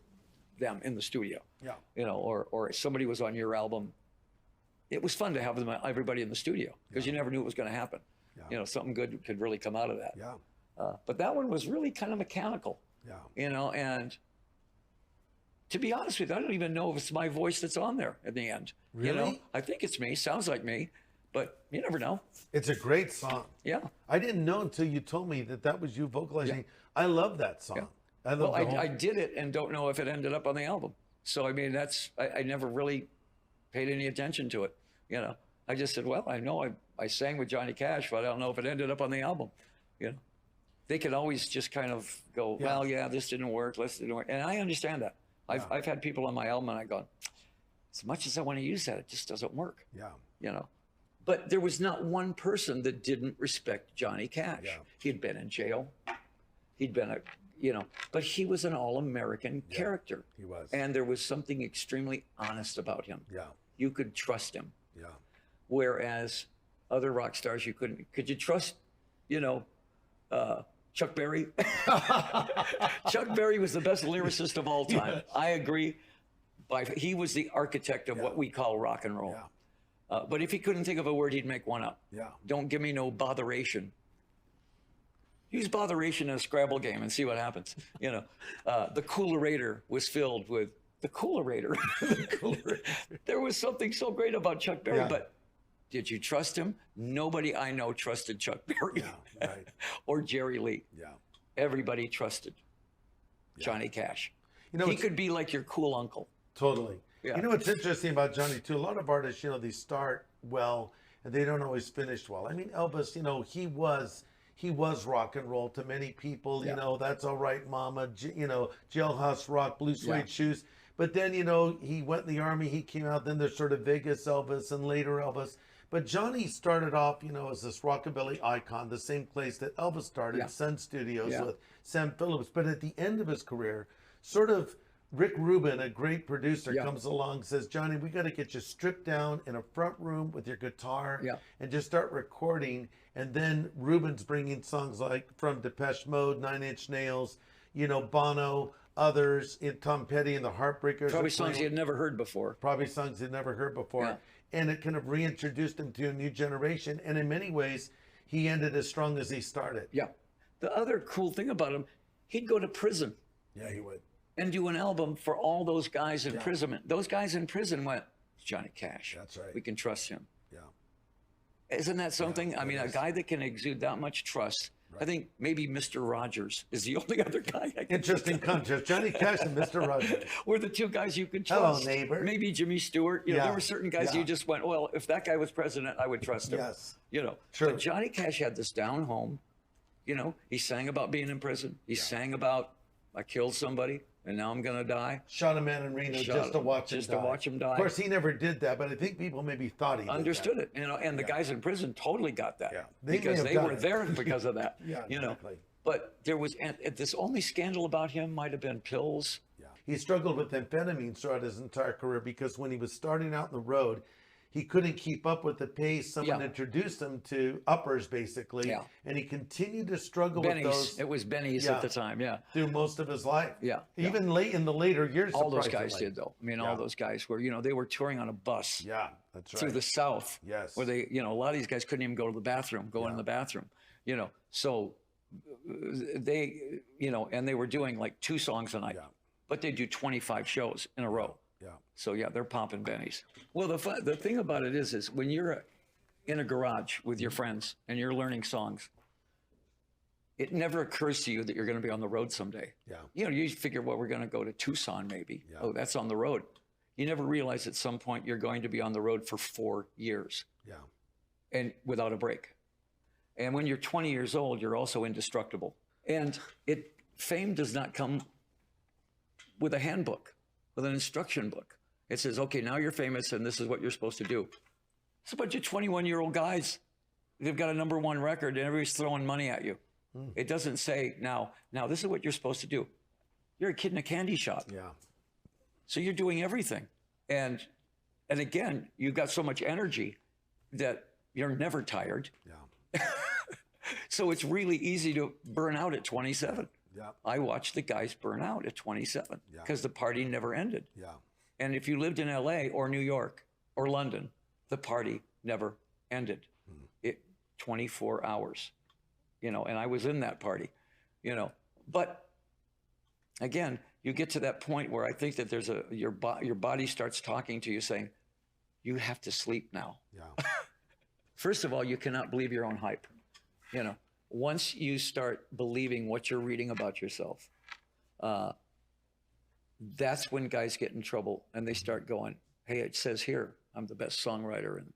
them in the studio. Yeah. You know, or somebody was on your album. It was fun to have them, everybody in the studio, because you never knew what was going to happen. Yeah. You know, something good could really come out of that. Yeah. But that one was really kind of mechanical. Yeah. You know, and to be honest with you, I don't even know if it's my voice that's on there in the end. Really? You know, I think it's me. Sounds like me, but you never know. It's a great song. Yeah. I didn't know until you told me that was you vocalizing. I love that song. Yeah. I love Well, the whole... I did it and don't know if it ended up on the album. So, I mean, I never really paid any attention to it. You know, I just said, well, I know I sang with Johnny Cash, but I don't know if it ended up on the album. You know, they could always just kind of go, well, yeah, this didn't work, this didn't work. And I understand that. I've had people on my album and I go, as much as I want to use that, it just doesn't work. Yeah. You know, but there was not one person that didn't respect Johnny Cash. Yeah. He'd been in jail. He'd been but he was an all-American character. He was. And there was something extremely honest about him. Yeah. You could trust him. Yeah. Whereas other rock stars, you couldn't. Could you trust, Chuck Berry? Chuck Berry was the best lyricist of all time. Yes. I agree. He was the architect of what we call rock and roll. Yeah. But if he couldn't think of a word, he'd make one up. Yeah. Don't give me no botheration. Use botheration in a Scrabble game and see what happens. The Coolerator was filled with the Coolerator. There was something so great about Chuck Berry, but did you trust him? Nobody I know trusted Chuck Berry Right. or Jerry Lee. Yeah. Everybody trusted Johnny Cash. You know, He could be like your cool uncle. Totally. Yeah. You know what's interesting about Johnny too? A lot of artists, they start well and they don't always finish well. I mean, Elvis, he was rock and roll to many people. That's All Right, Mama. Jailhouse Rock, Blue Suede Shoes. But then he went in the army. He came out. Then there's sort of Vegas Elvis and later Elvis. But Johnny started off, as this rockabilly icon, the same place that Elvis started, Sun Studios with Sam Phillips. But at the end of his career, sort of Rick Rubin, a great producer, comes along and says, Johnny, we got to get you stripped down in a front room with your guitar and just start recording. And then Rubin's bringing songs like from Depeche Mode, Nine Inch Nails, Bono, others, Tom Petty and the Heartbreakers. Probably songs he had never heard before. Yeah. And it kind of reintroduced him to a new generation. And in many ways, he ended as strong as he started. Yeah. The other cool thing about him, he'd go to prison. Yeah, he would. And do an album for all those guys in prison. Those guys in prison went, Johnny Cash. That's right. We can trust him. Yeah. Isn't that something? I mean, a guy that can exude that much trust. Right. I think maybe Mr. Rogers is the only other guy I can Interesting contrast. Johnny Cash and Mr. Rogers. Were the two guys you could trust. Hello, neighbor. Maybe Jimmy Stewart. There were certain guys you just went, well, if that guy was president, I would trust him. Yes. True. But Johnny Cash had this down home. He sang about being in prison. He sang about, I killed somebody and now I'm going to die. Shot a man in Reno just to watch him die. Of course, he never did that, but I think people maybe thought he understood it. And the guys in prison totally got that. Yeah. Because they were there because of that. Exactly. But there was, and this only scandal about him might have been pills. Yeah. He struggled with amphetamines throughout his entire career because when he was starting out on the road, he couldn't keep up with the pace. Someone introduced him to uppers, basically, and he continued to struggle with those. It was Benny's at the time, through most of his life. Yeah, even late in the later years. All those guys did, though. I mean, all those guys were, they were touring on a bus. Yeah, that's right. Through the South. Yes. Where they, a lot of these guys couldn't even go to the bathroom, in the bathroom. So they, and they were doing like 2 songs a night, but they do 25 shows in a row. Yeah. So they're popping bennies. Well, the thing about it is when you're in a garage with your friends and you're learning songs, it never occurs to you that you're going to be on the road someday. Yeah. You figure, well, we're going to go to Tucson maybe. Yeah. Oh, that's on the road. You never realize at some point you're going to be on the road for 4 years. Yeah. And without a break. And when you're 20 years old, you're also indestructible. And fame does not come with a handbook, with an instruction book. It says, okay, now you're famous and this is what you're supposed to do. It's a bunch of 21-year-old guys. They've got a #1 record and everybody's throwing money at you. It doesn't say, now this is what you're supposed to do. You're a kid in a candy shop. Yeah. So you're doing everything. And again, you've got so much energy that you're never tired. Yeah. So it's really easy to burn out at 27. Yeah. I watched the guys burn out at 27 Yeah. because the party never ended. Yeah. And if you lived in LA or New York or London, the party never ended. It 24 hours, you know, and I was in that party, you know. But again, you get to that point where I think that there's your body starts talking to you saying, you have to sleep now. Yeah. First of all, you cannot believe your own hype. You know, once you start believing what you're reading about yourself, that's when guys get in trouble and they start going, hey, it says here, I'm the best songwriter. And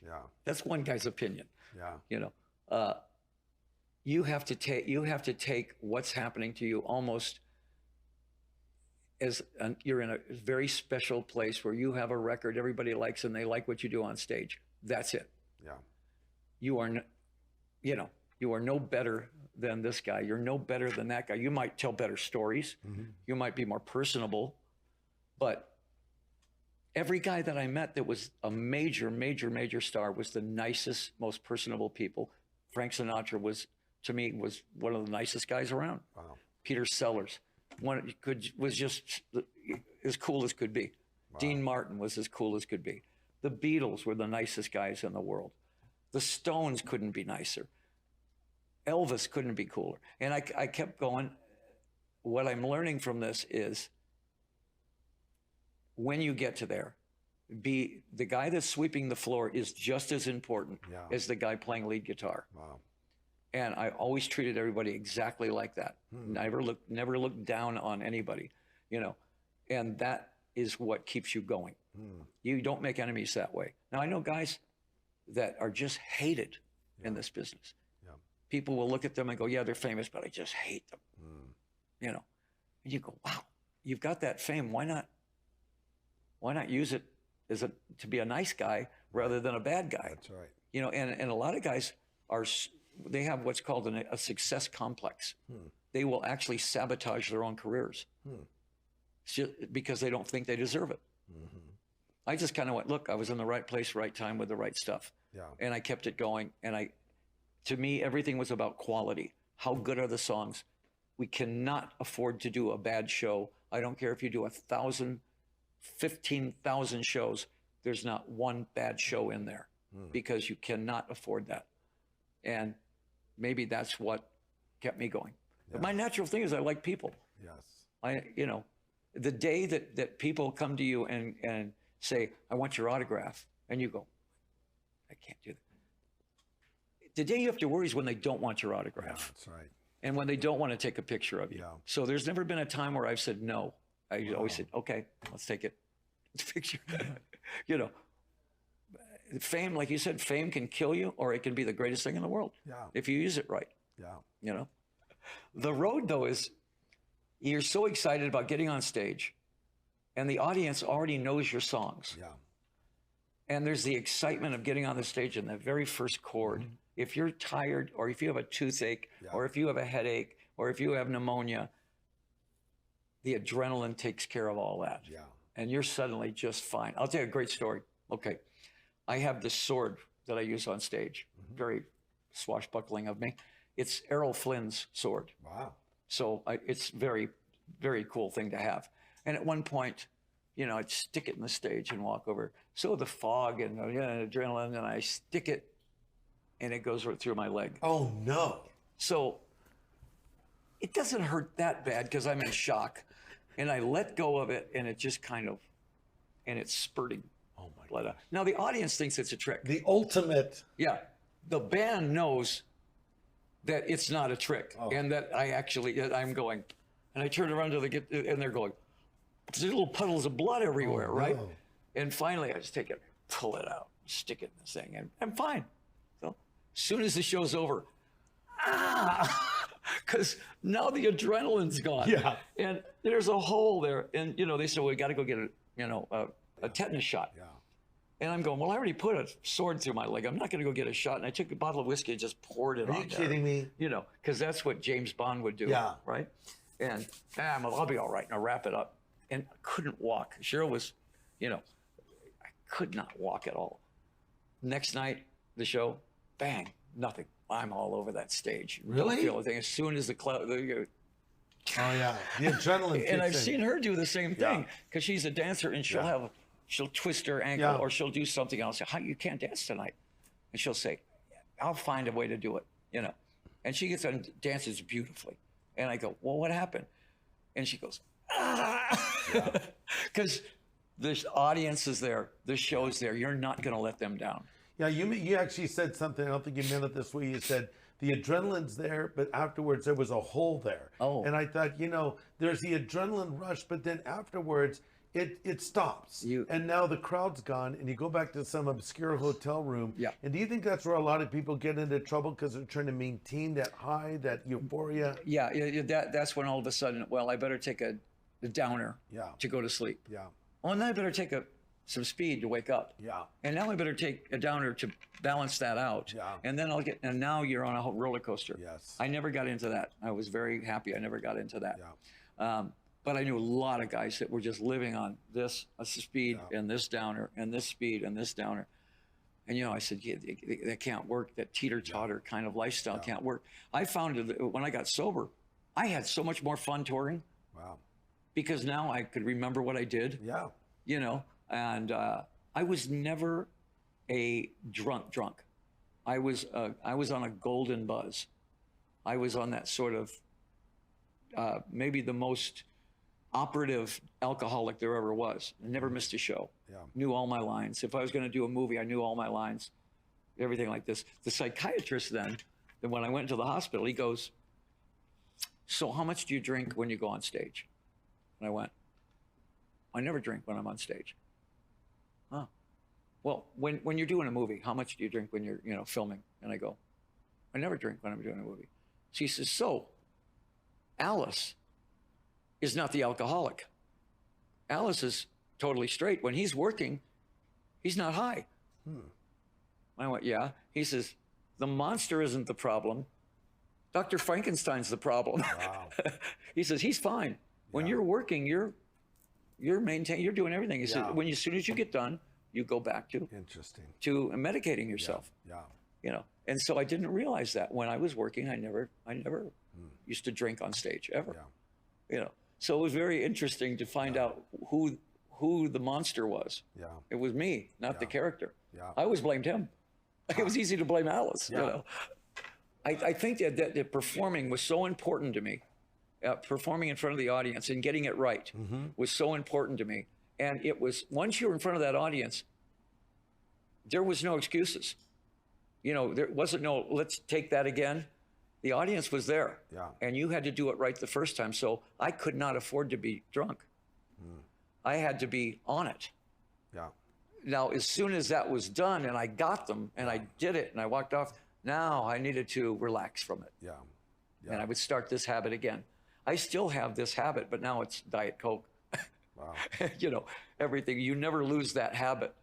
Yeah. that's one guy's opinion. Yeah. You know, you have to take what's happening to you almost as you're in a very special place where you have a record everybody likes and they like what you do on stage. That's it. Yeah. You are, you know, you are no better than this guy. You're no better than that guy. You might tell better stories. You might be more personable, but every guy that I met that was a major star was the nicest, most personable people. Frank Sinatra was one of the nicest guys around. Wow. Peter Sellers, was just as cool as could be. Wow. Dean Martin was as cool as could be. The Beatles were the nicest guys in the world. The Stones couldn't be nicer. Elvis couldn't be cooler. And I kept going. What I'm learning from this is when you get to there, the guy that's sweeping the floor is just as important as the guy playing lead guitar. Wow. And I always treated everybody exactly like that. Never looked down on anybody, you know. And that is what keeps you going. You don't make enemies that way. Now, I know guys that are just hated in this business. Yeah. People will look at them and go, yeah, they're famous, but I just hate them. You know, and you go, wow, you've got that fame. Why not use it to be a nice guy rather than a bad guy? That's right. You know, and a lot of guys they have what's called a success complex. They will actually sabotage their own careers because they don't think they deserve it. I just kind of went, look, I was in the right place, right time with the right stuff. Yeah. And I kept it going. And to me, everything was about quality. How good are the songs? We cannot afford to do a bad show. I don't care if you do 1,000, 15,000 shows. There's not one bad show in there because you cannot afford that. And maybe that's what kept me going. But my natural thing is I like people. Yes. You know, the day that people come to you and say, I want your autograph, and you go, I can't do that. The day you have to worry is when they don't want your autograph. Yeah, that's right. And when they don't want to take a picture of you. Yeah. So there's never been a time where I've said no. I always said, okay, let's take it. Let's picture. You know, fame, like you said, fame can kill you or it can be the greatest thing in the world. Yeah. If you use it right. Yeah. You know, the road though is you're so excited about getting on stage and the audience already knows your songs. Yeah. And there's the excitement of getting on the stage in that very first chord. If you're tired or if you have a toothache or if you have a headache or if you have pneumonia, the adrenaline takes care of all that. Yeah. And you're suddenly just fine. I'll tell you a great story. Okay. I have this sword that I use on stage. Very swashbuckling of me. It's Errol Flynn's sword. Wow. So it's very, very cool thing to have. And at one point, you know, I'd stick it in the stage and walk over. So the fog and adrenaline, and I stick it, and it goes right through my leg. Oh, no. So it doesn't hurt that bad because I'm in shock. And I let go of it, and it just kind of, and it's spurting blood out. Now, the audience thinks it's a trick. The ultimate. Yeah. The band knows that it's not a trick and that I'm going, and I turn around to and they're going, there's little puddles of blood everywhere, right? No. And finally, I just take it, pull it out, stick it in this thing, and I'm fine. So as soon as the show's over, because now the adrenaline's gone. Yeah. And there's a hole there. And, you know, they said, well, we got to go get a tetanus shot. Yeah. And I'm going, well, I already put a sword through my leg. I'm not going to go get a shot. And I took a bottle of whiskey and just poured it on there. Are you kidding me? You know, because that's what James Bond would do. Yeah. Right? And I'll be all right. And I'll wrap it up. And I couldn't walk. Cheryl was, you know, I could not walk at all. Next night, the show, bang, nothing. I'm all over that stage. Really? Don't feel a thing. As soon as the cloud, Oh yeah, the adrenaline. and I've kicks in. seen her do the same Yeah. thing because she's a dancer and she'll twist her ankle Yeah. or she'll do something else. How you can't dance tonight? And she'll say, I'll find a way to do it, you know. And she gets on and dances beautifully. And I go, well, what happened? And she goes, because this audience is there, the show's there. You're not going to let them down. Yeah, you actually said something. I don't think you meant it this way. You said the adrenaline's there, but afterwards there was a hole there. Oh. And I thought, there's the adrenaline rush, but then afterwards it stops. And now the crowd's gone, and you go back to some obscure hotel room. Yeah. And do you think that's where a lot of people get into trouble because they're trying to maintain that high, that euphoria? Yeah, that's when all of a sudden, well, I better take a downer to go to sleep. Yeah. Oh, and then I better take some speed to wake up. Yeah. And now I better take a downer to balance that out. Yeah. And then and now you're on a roller coaster. Yes. I never got into that. I was very happy I never got into that. Yeah. But I knew a lot of guys that were just living on this speed and this downer and this speed and this downer. And, I said, that can't work. That teeter-totter kind of lifestyle can't work. I found that when I got sober, I had so much more fun touring. Wow. Because now I could remember what I did. Yeah. And I was never a drunk. I was on a golden buzz. I was on that sort of maybe the most operative alcoholic there ever was. I never missed a show. Yeah. Knew all my lines. If I was going to do a movie, I knew all my lines. Everything like this. The psychiatrist then when I went to the hospital, he goes, so how much do you drink when you go on stage? And I went, I never drink when I'm on stage. Huh. Well, when you're doing a movie, how much do you drink when you're, filming? And I go, I never drink when I'm doing a movie. She says, so Alice is not the alcoholic. Alice is totally straight. When he's working, he's not high. I went, yeah. He says, the monster isn't the problem. Dr. Frankenstein's the problem. Wow. He says, he's fine. When you're working, you're doing everything. He said, as soon as you get done, you go back to medicating yourself. Yeah. And so I didn't realize that when I was working, I never used to drink on stage ever. Yeah. So it was very interesting to find out who the monster was. Yeah. It was me, not the character. Yeah. I always blamed him. It was easy to blame Alice. Yeah. I think that performing was so important to me. Performing in front of the audience and getting it right was so important to me. And it was, once you were in front of that audience, there was no excuses. There wasn't no, let's take that again. The audience was there. Yeah. And you had to do it right the first time. So I could not afford to be drunk. I had to be on it. Yeah. Now, as soon as that was done and I got them and I did it and I walked off, now I needed to relax from it. Yeah. And I would start this habit again. I still have this habit, but now it's Diet Coke. Wow. Everything. You never lose that habit,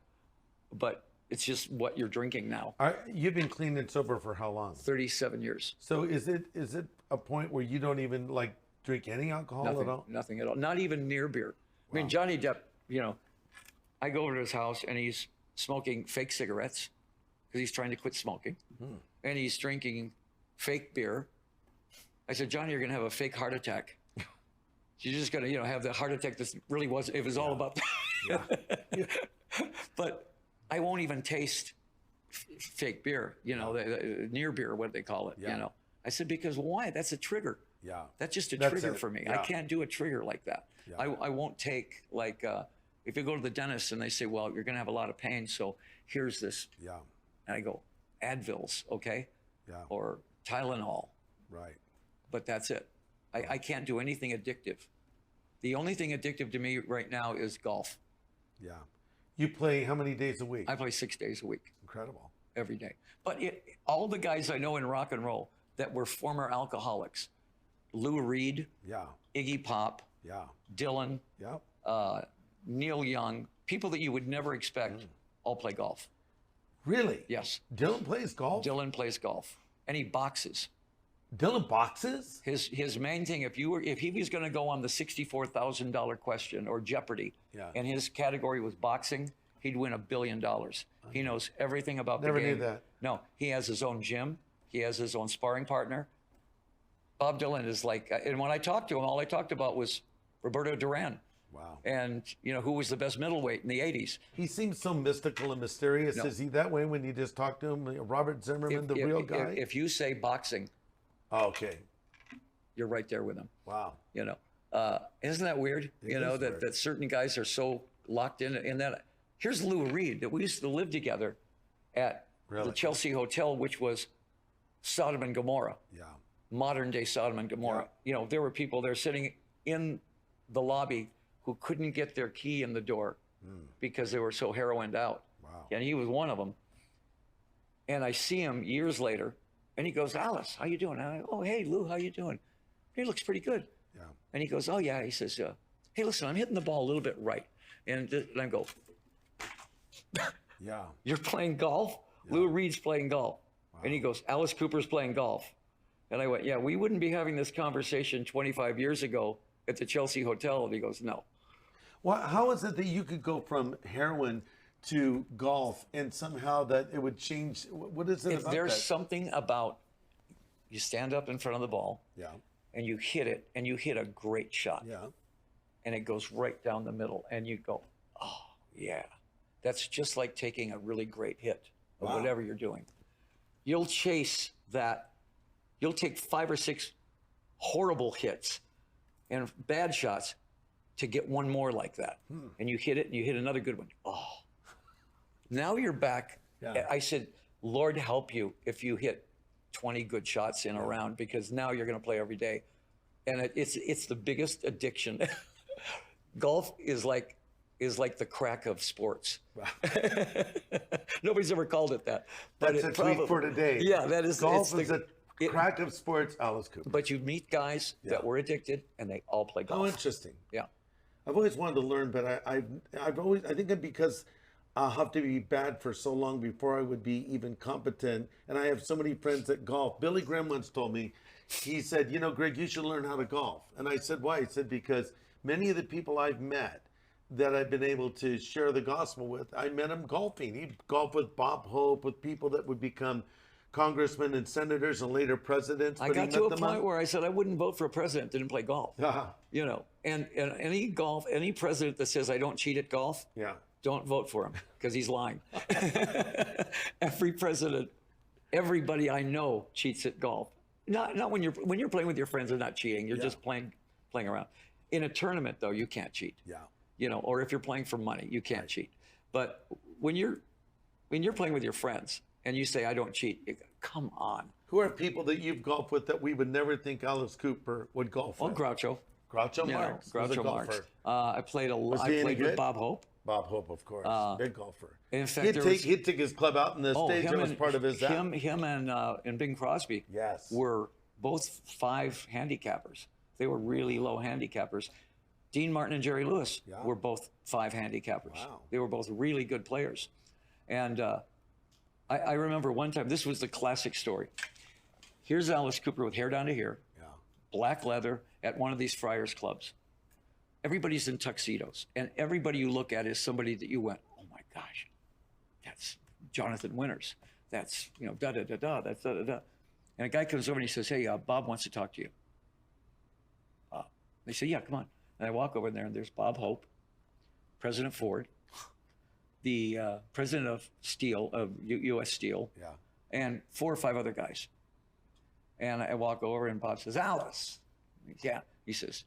but it's just what you're drinking now. You've been clean and sober for how long? 37 years. So is it a point where you don't even drink any alcohol at all? Nothing at all. Not even near beer. I mean, Johnny Depp, I go over to his house and he's smoking fake cigarettes because he's trying to quit smoking. And he's drinking fake beer. I said, Johnny, you're going to have a fake heart attack. You're just going to, have the heart attack that really was, it was all about that. But I won't even taste fake beer, the near beer, what they call it, I said, because why? That's a trigger. Yeah. That's just a That's trigger it. for me. Yeah. I can't do a trigger like that. Yeah. I won't take if you go to the dentist and they say, well, you're going to have a lot of pain, so here's this. Yeah. And I go, Advils, okay? Yeah. Or Tylenol. Right. But that's it. I can't do anything addictive. The only thing addictive to me right now is golf. Yeah. You play how many days a week? I play 6 days a week. Incredible. Every day. But all the guys I know in rock and roll that were former alcoholics, Lou Reed, Iggy Pop, Dylan, Neil Young, people that you would never expect all play golf. Really? Yes. Dylan plays golf? Dylan plays golf. And he boxes. Dylan boxes? His main thing, if he was going to go on the $64,000 question or Jeopardy, and his category was boxing, he'd win $1 billion. He knows everything about the game. Never knew that. No, he has his own gym. He has his own sparring partner. Bob Dylan is like, and when I talked to him, all I talked about was Roberto Duran. Wow. And, who was the best middleweight in the 80s. He seems so mystical and mysterious. No. Is he that way when you just talk to him? Robert Zimmerman, the real guy? If you say boxing, Oh, okay. you're right there with him. Wow. Isn't that weird? It is weird. That certain guys are so locked in that. Here's Lou Reed, that we used to live together at Really? the Chelsea Hotel, which was Sodom and Gomorrah, Yeah. modern day Sodom and Gomorrah. There were people there sitting in the lobby who couldn't get their key in the door because they were so heroined out. Wow. And he was one of them. And I see him years later, and he goes, Alice, how you doing? And I go, oh, hey, Lou, how you doing? He looks pretty good. Yeah. And he goes, oh, yeah. He says, hey, listen, I'm hitting the ball a little bit right. And I go, Yeah. you're playing golf? Lou Reed's playing golf. Wow. And he goes, Alice Cooper's playing golf. And I went, yeah, we wouldn't be having this conversation 25 years ago at the Chelsea Hotel. And he goes, no. Well, how is it that you could go from heroin to golf and somehow that it would change? What is it about There's that? something about you stand up in front of the ball Yeah. and you hit it, and you hit a great shot. Yeah. And it goes right down the middle, and you go, oh, yeah. That's just like taking a really great hit of Wow. whatever you're doing. You'll chase that. You'll take 5 or 6 horrible hits and bad shots to get one more like that. And you hit it, and you hit another good one. Oh, now you're back. Yeah. I said, Lord help you if you hit 20 good shots in a round, because now you're going to play every day. And it's the biggest addiction. Golf is like the crack of sports. Wow. Nobody's ever called it that. But That's a tweet for today. Yeah, that is. Golf it's is a crack of sports, Alice Cooper. But you meet guys that were addicted, and they all play golf. Oh, interesting. Yeah. I've always wanted to learn, but I've always, I think that because I'll have to be bad for so long before I would be even competent. And I have so many friends that golf. Billy Graham once told me, he said, Greg, you should learn how to golf. And I said, why? He said, because many of the people I've met that I've been able to share the gospel with, I met him golfing. He golfed with Bob Hope, with people that would become congressmen and senators and later presidents. I got to a point where I said I wouldn't vote for a president that didn't play golf. And any president that says I don't cheat at golf, Yeah. don't vote for him, because he's lying. Every president, everybody I know cheats at golf. Not when you're playing with your friends, they're not cheating. You're just playing around. In a tournament, though, you can't cheat. Yeah. Or if you're playing for money, you can't cheat. But when you're playing with your friends and you say I don't cheat, you go, come on. Who are people that you've golfed with that we would never think Alice Cooper would golf Oh, with? Groucho. Groucho Marx. was a Groucho Marx. golfer. I played he any with good? Bob Hope. Bob Hope, of course. Big golfer. In fact, He'd take his club out in the stage. That was part of his act. Him and Bing Crosby Yes. were both 5 handicappers. They were really low handicappers. Dean Martin and Jerry Lewis were both 5 handicappers. Wow. They were both really good players. And I remember one time, this was the classic story. Here's Alice Cooper with hair down to here, black leather at one of these Friars clubs. Everybody's in tuxedos, and everybody you look at is somebody that you went, oh my gosh, that's Jonathan Winters. That's, da-da-da-da, that's da-da-da. And a guy comes over and he says, hey, Bob wants to talk to you. They say, yeah, come on. And I walk over there, and there's Bob Hope, President Ford, the president of Steel, of U.S. Steel, and 4 or 5 other guys. And I walk over, and Bob says, Alice. Yeah. He says,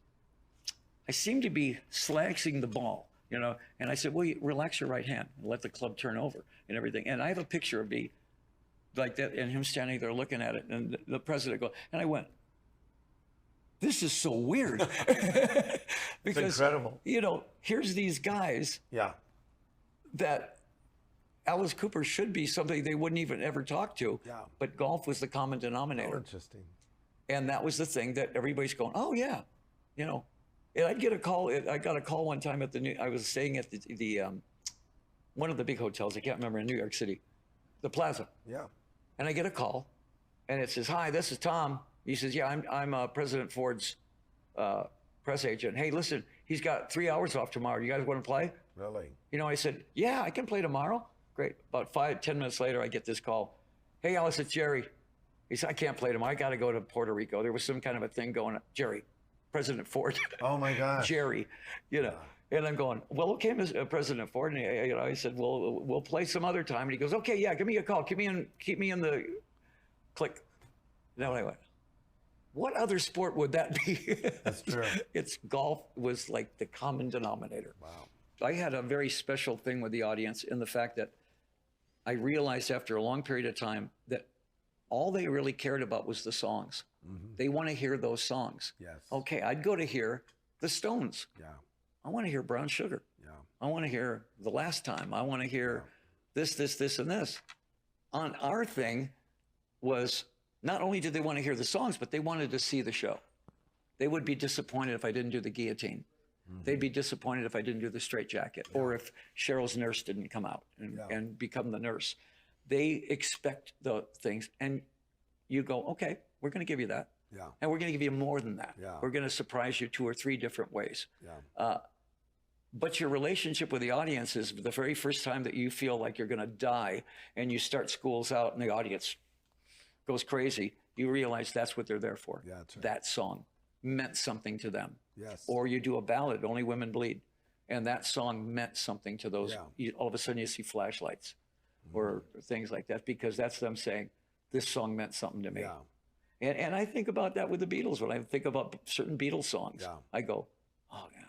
I seem to be slashing the ball, And I said, well, you relax your right hand and let the club turn over and everything. And I have a picture of me like that, and him standing there looking at it, and the president goes, and I went, this is so weird. Because, it's incredible. Here's these guys that Alice Cooper should be somebody they wouldn't even ever talk to. Yeah. But golf was the common denominator. Oh, interesting. And that was the thing that everybody's going, oh, yeah. And I'd get a call. I got a call one time I was staying at the one of the big hotels. I can't remember, in New York City, the Plaza. Yeah. And I get a call, and it says, hi, this is Tom. He says, yeah, I'm President Ford's press agent. Hey, listen, he's got 3 hours off tomorrow. You guys want to play? Really? I said, yeah, I can play tomorrow. Great. About 5-10 minutes later, I get this call. Hey, Alice, it's Jerry. He said, I can't play tomorrow. I got to go to Puerto Rico. There was some kind of a thing going on. Jerry, President Ford. Oh my gosh. Jerry, you know. And I'm going, well, okay, President Ford. And I said, well, we'll play some other time. And he goes, okay, yeah, give me a call. Keep me in the click. Now I went, what other sport would that be? That's true. It's golf was like the common denominator. Wow. I had a very special thing with the audience in the fact that I realized after a long period of time that all they really cared about was the songs. Mm-hmm. They want to hear those songs. Yes. Okay, I'd go to hear the Stones. Yeah. I want to hear Brown Sugar. Yeah. I want to hear The Last Time. I want to hear this, and this. On our thing was not only did they want to hear the songs, but they wanted to see the show. They would be disappointed if I didn't do the guillotine. Mm-hmm. They'd be disappointed if I didn't do the straitjacket, or if Cheryl's nurse didn't come out and become the nurse. They expect the things, and you go, okay, we're going to give you that. Yeah. And we're going to give you more than that. Yeah. We're going to surprise you 2 or 3 different ways. Yeah. But your relationship with the audience is the very first time that you feel like you're going to die and you start schools out and the audience goes crazy, you realize that's what they're there for. Yeah, that's right. That song meant something to them. Yes. Or you do a ballad, Only Women Bleed, and that song meant something to those. All of a sudden you see flashlights or things like that, because that's them saying, this song meant something to me. Yeah. And I think about that with the Beatles. When I think about certain Beatles songs, I go, oh yeah.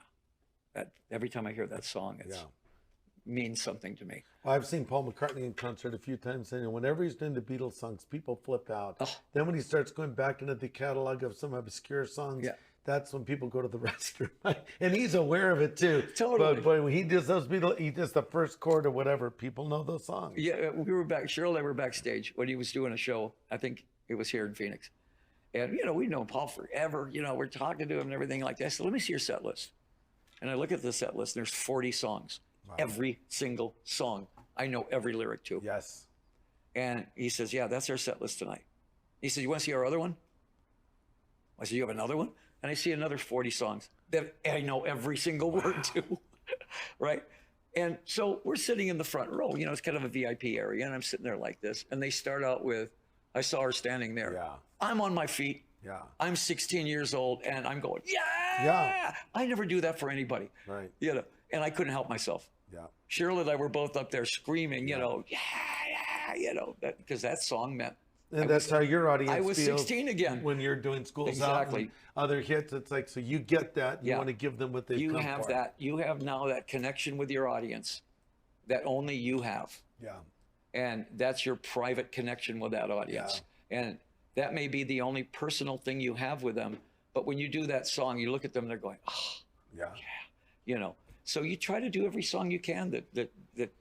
That every time I hear that song, it means something to me. Well, I've seen Paul McCartney in concert a few times, and whenever he's doing the Beatles songs, people flip out. Oh. Then when he starts going back into the catalog of some obscure songs, that's when people go to the restroom. And he's aware of it too. Totally. But when he does those Beatles, he does the first chord or whatever, people know those songs. Yeah, we were back. Cheryl and I were backstage when he was doing a show. I think it was here in Phoenix. And, we've known Paul forever. We're talking to him and everything like that. I said, let me see your set list. And I look at the set list, and there's 40 songs. Wow. Every single song, I know every lyric to. Yes. And he says, yeah, that's our set list tonight. He says, you want to see our other one? I said, you have another one? And I see another 40 songs that I know every single word to, right? And so we're sitting in the front row. It's kind of a VIP area, and I'm sitting there like this. And they start out with, I saw her standing there. Yeah. I'm on my feet. Yeah. I'm 16 years old, and I'm going, yeah. Yeah. I never do that for anybody. Right. And I couldn't help myself. Yeah. Cheryl and I were both up there screaming, because that song meant. And that's how your audience I was feels 16 again. when you're doing Schools Exactly. Out and other hits. It's like, so you get that. You want to give them what they've come for. That. You have now that connection with your audience that only you have. Yeah. And that's your private connection with that audience. Yeah. And that may be the only personal thing you have with them. But when you do that song, you look at them and they're going, oh, yeah. So you try to do every song you can that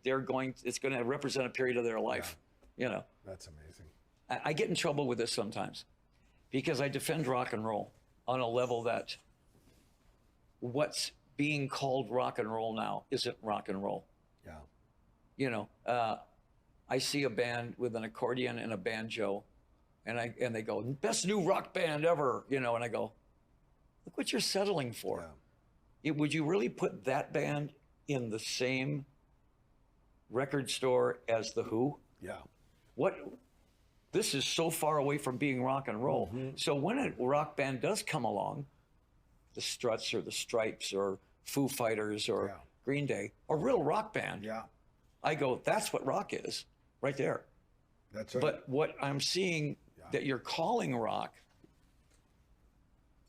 they're going, it's going to represent a period of their life. That's amazing. I get in trouble with this sometimes because I defend rock and roll on a level that what's being called rock and roll now isn't rock and roll. Yeah. I see a band with an accordion and a banjo, and they go, best new rock band ever, and I go, look what you're settling for. Yeah. Would you really put that band in the same record store as The Who? Yeah. This is so far away from being rock and roll. Mm-hmm. So when a rock band does come along, the Struts or the Stripes or Foo Fighters or Green Day, a real rock band, I go, that's what rock is, right there. That's right. But what I'm seeing that you're calling rock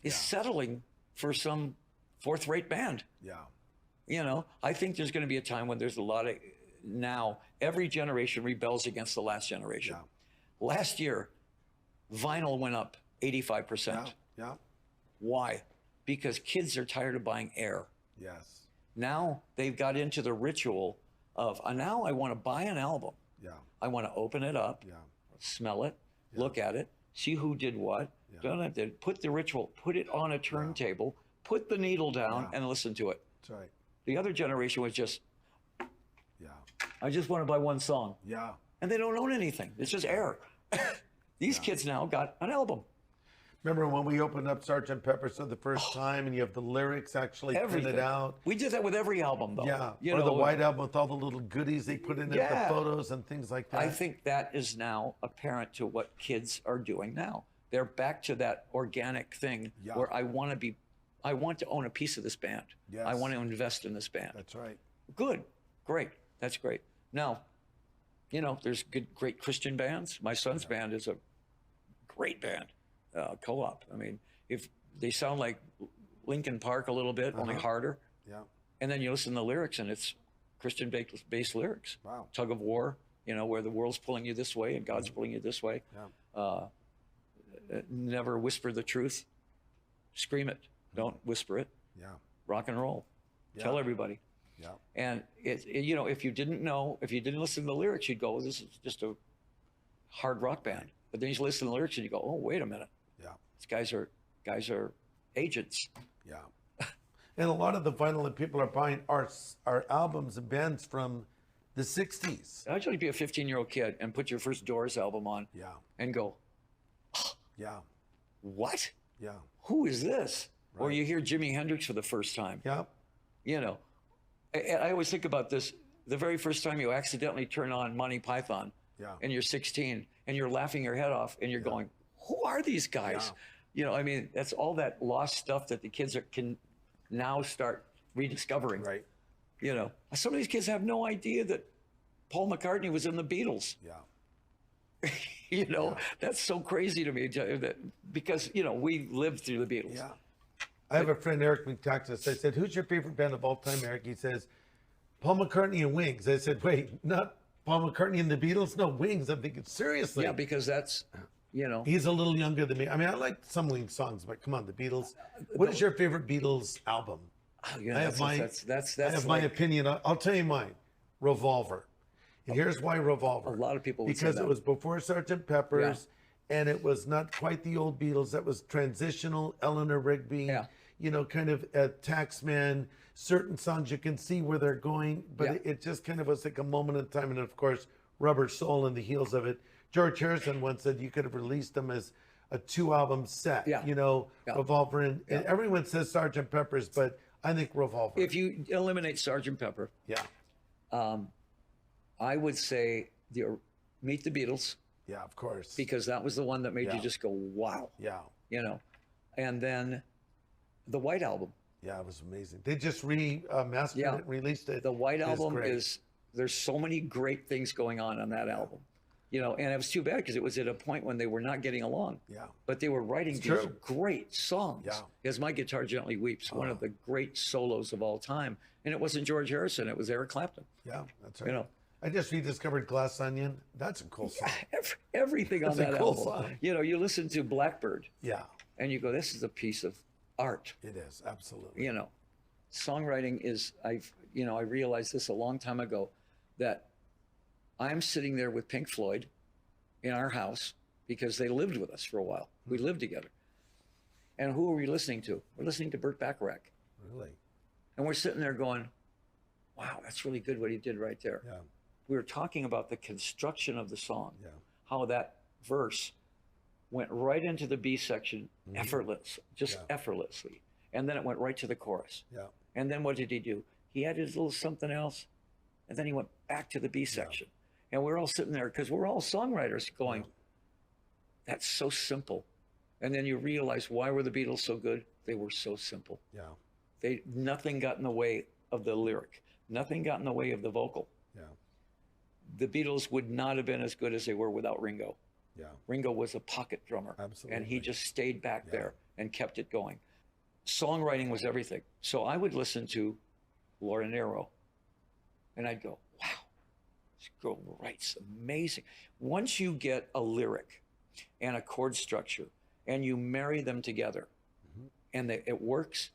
is settling for some fourth-rate band. Yeah. I think there's going to be a time when there's a lot of, now every generation rebels against the last generation. Yeah. Last year, vinyl went up 85%. Yeah. Why? Because kids are tired of buying air. Yes. Now they've got into the ritual of, now I want to buy an album. Yeah. I want to open it up, smell it, look at it, see who did what. Don't have to put the ritual, put it on a turntable, put the needle down and listen to it. That's right. The other generation was just, I just want to buy one song. Yeah. And they don't own anything. It's just air. These kids now got an album. Remember when we opened up Sgt. Pepper's for the first time, and you have the lyrics actually printed Everything. out? We did that with every album, though. Yeah, You or know, the White Album with all the little goodies they put in it, the photos and things like that. I think that is now apparent to what kids are doing now. They're back to that organic thing where I want to own a piece of this band. Yes. I want to invest in this band. That's right. Good, great, that's great. Now, you know, there's great Christian bands. My son's band is a great band, Co-op. I mean, if they sound like Linkin Park a little bit, only harder. Yeah. And then you listen to the lyrics, and it's Christian-based lyrics. Wow. Tug of war, you know, where the world's pulling you this way and God's pulling you this way. Yeah. Never whisper the truth. Scream it. Don't whisper it. Yeah. Rock and roll. Yeah. Tell everybody. Yeah. And you know, if you didn't listen to the lyrics, you'd go, oh, this is just a hard rock band. But then you listen to the lyrics and you go, oh, wait a minute. Yeah. These guys are agents. Yeah. And a lot of the vinyl that people are buying are albums and bands from the 60s. Imagine you be a 15-year-old kid and put your first Doors album on and go, Yeah. what? Yeah. Who is this? Right. Or you hear Jimi Hendrix for the first time. Yeah. You know, I always think about this. The very first time you accidentally turn on Monty Python and you're 16 and you're laughing your head off and you're going, who are these guys? You know, I mean, that's all that lost stuff that the kids can now start rediscovering. Right. You know, some of these kids have no idea that Paul McCartney was in the Beatles. Yeah. You know, that's so crazy to me because, you know, we lived through the Beatles. Yeah. I have a friend, Eric McTaxis. I said, who's your favorite band of all time, Eric? He says, Paul McCartney and Wings. I said, wait, not Paul McCartney and the Beatles? No, Wings. I'm thinking, seriously? Yeah, because that's, you know. He's a little younger than me. I mean, I like some Wings songs, but come on, the Beatles. What is your favorite Beatles album? Oh, yeah, I have my opinion. I'll tell you mine. Revolver. And here's why Revolver. A lot of people would because say that. It was before Sgt. Pepper's, and it was not quite the old Beatles. That was transitional. Eleanor Rigby, you know, kind of a Taxman. Certain songs you can see where they're going, but it just kind of was like a moment in time. And of course, Rubber Soul in the heels of it. George Harrison once said you could have released them as a 2-album set. You know, Revolver and everyone says Sgt. Pepper's, but I think Revolver. If you eliminate Sgt. Pepper, I would say Meet the Beatles. Yeah, of course. Because that was the one that made you just go, wow. Yeah. You know, and then the White Album. Yeah, it was amazing. They just remastered it, released it. The White Album there's so many great things going on that album. You know, and it was too bad because it was at a point when they were not getting along. Yeah. But they were writing these great songs. Yeah. As My Guitar Gently Weeps, one of the great solos of all time. And it wasn't George Harrison, it was Eric Clapton. Yeah, that's right. You know, I just rediscovered Glass Onion. That's a cool song. Everything on that cool album. Song. You know, you listen to Blackbird. Yeah. And you go, this is a piece of art. It is, absolutely. You know, songwriting is, I realized this a long time ago, that I'm sitting there with Pink Floyd in our house because they lived with us for a while. We lived together. And who are we listening to? We're listening to Burt Bacharach. Really? And we're sitting there going, wow, that's really good what he did right there. Yeah. We were talking about the construction of the song, how that verse went right into the B section effortlessly. And then it went right to the chorus. Yeah. And then what did he do? He added a little something else, and then he went back to the B section. And we're all sitting there, because we're all songwriters, going, that's so simple. And then you realize, why were the Beatles so good? They were so simple. Yeah. Nothing got in the way of the lyric. Nothing got in the way of the vocal. Yeah. The Beatles would not have been as good as they were without Ringo. Yeah. Ringo was a pocket drummer. Absolutely. And he just stayed back there and kept it going. Songwriting was everything. So I would listen to Laura Nero, and I'd go, wow, this girl writes amazing. Once you get a lyric and a chord structure and you marry them together and it works,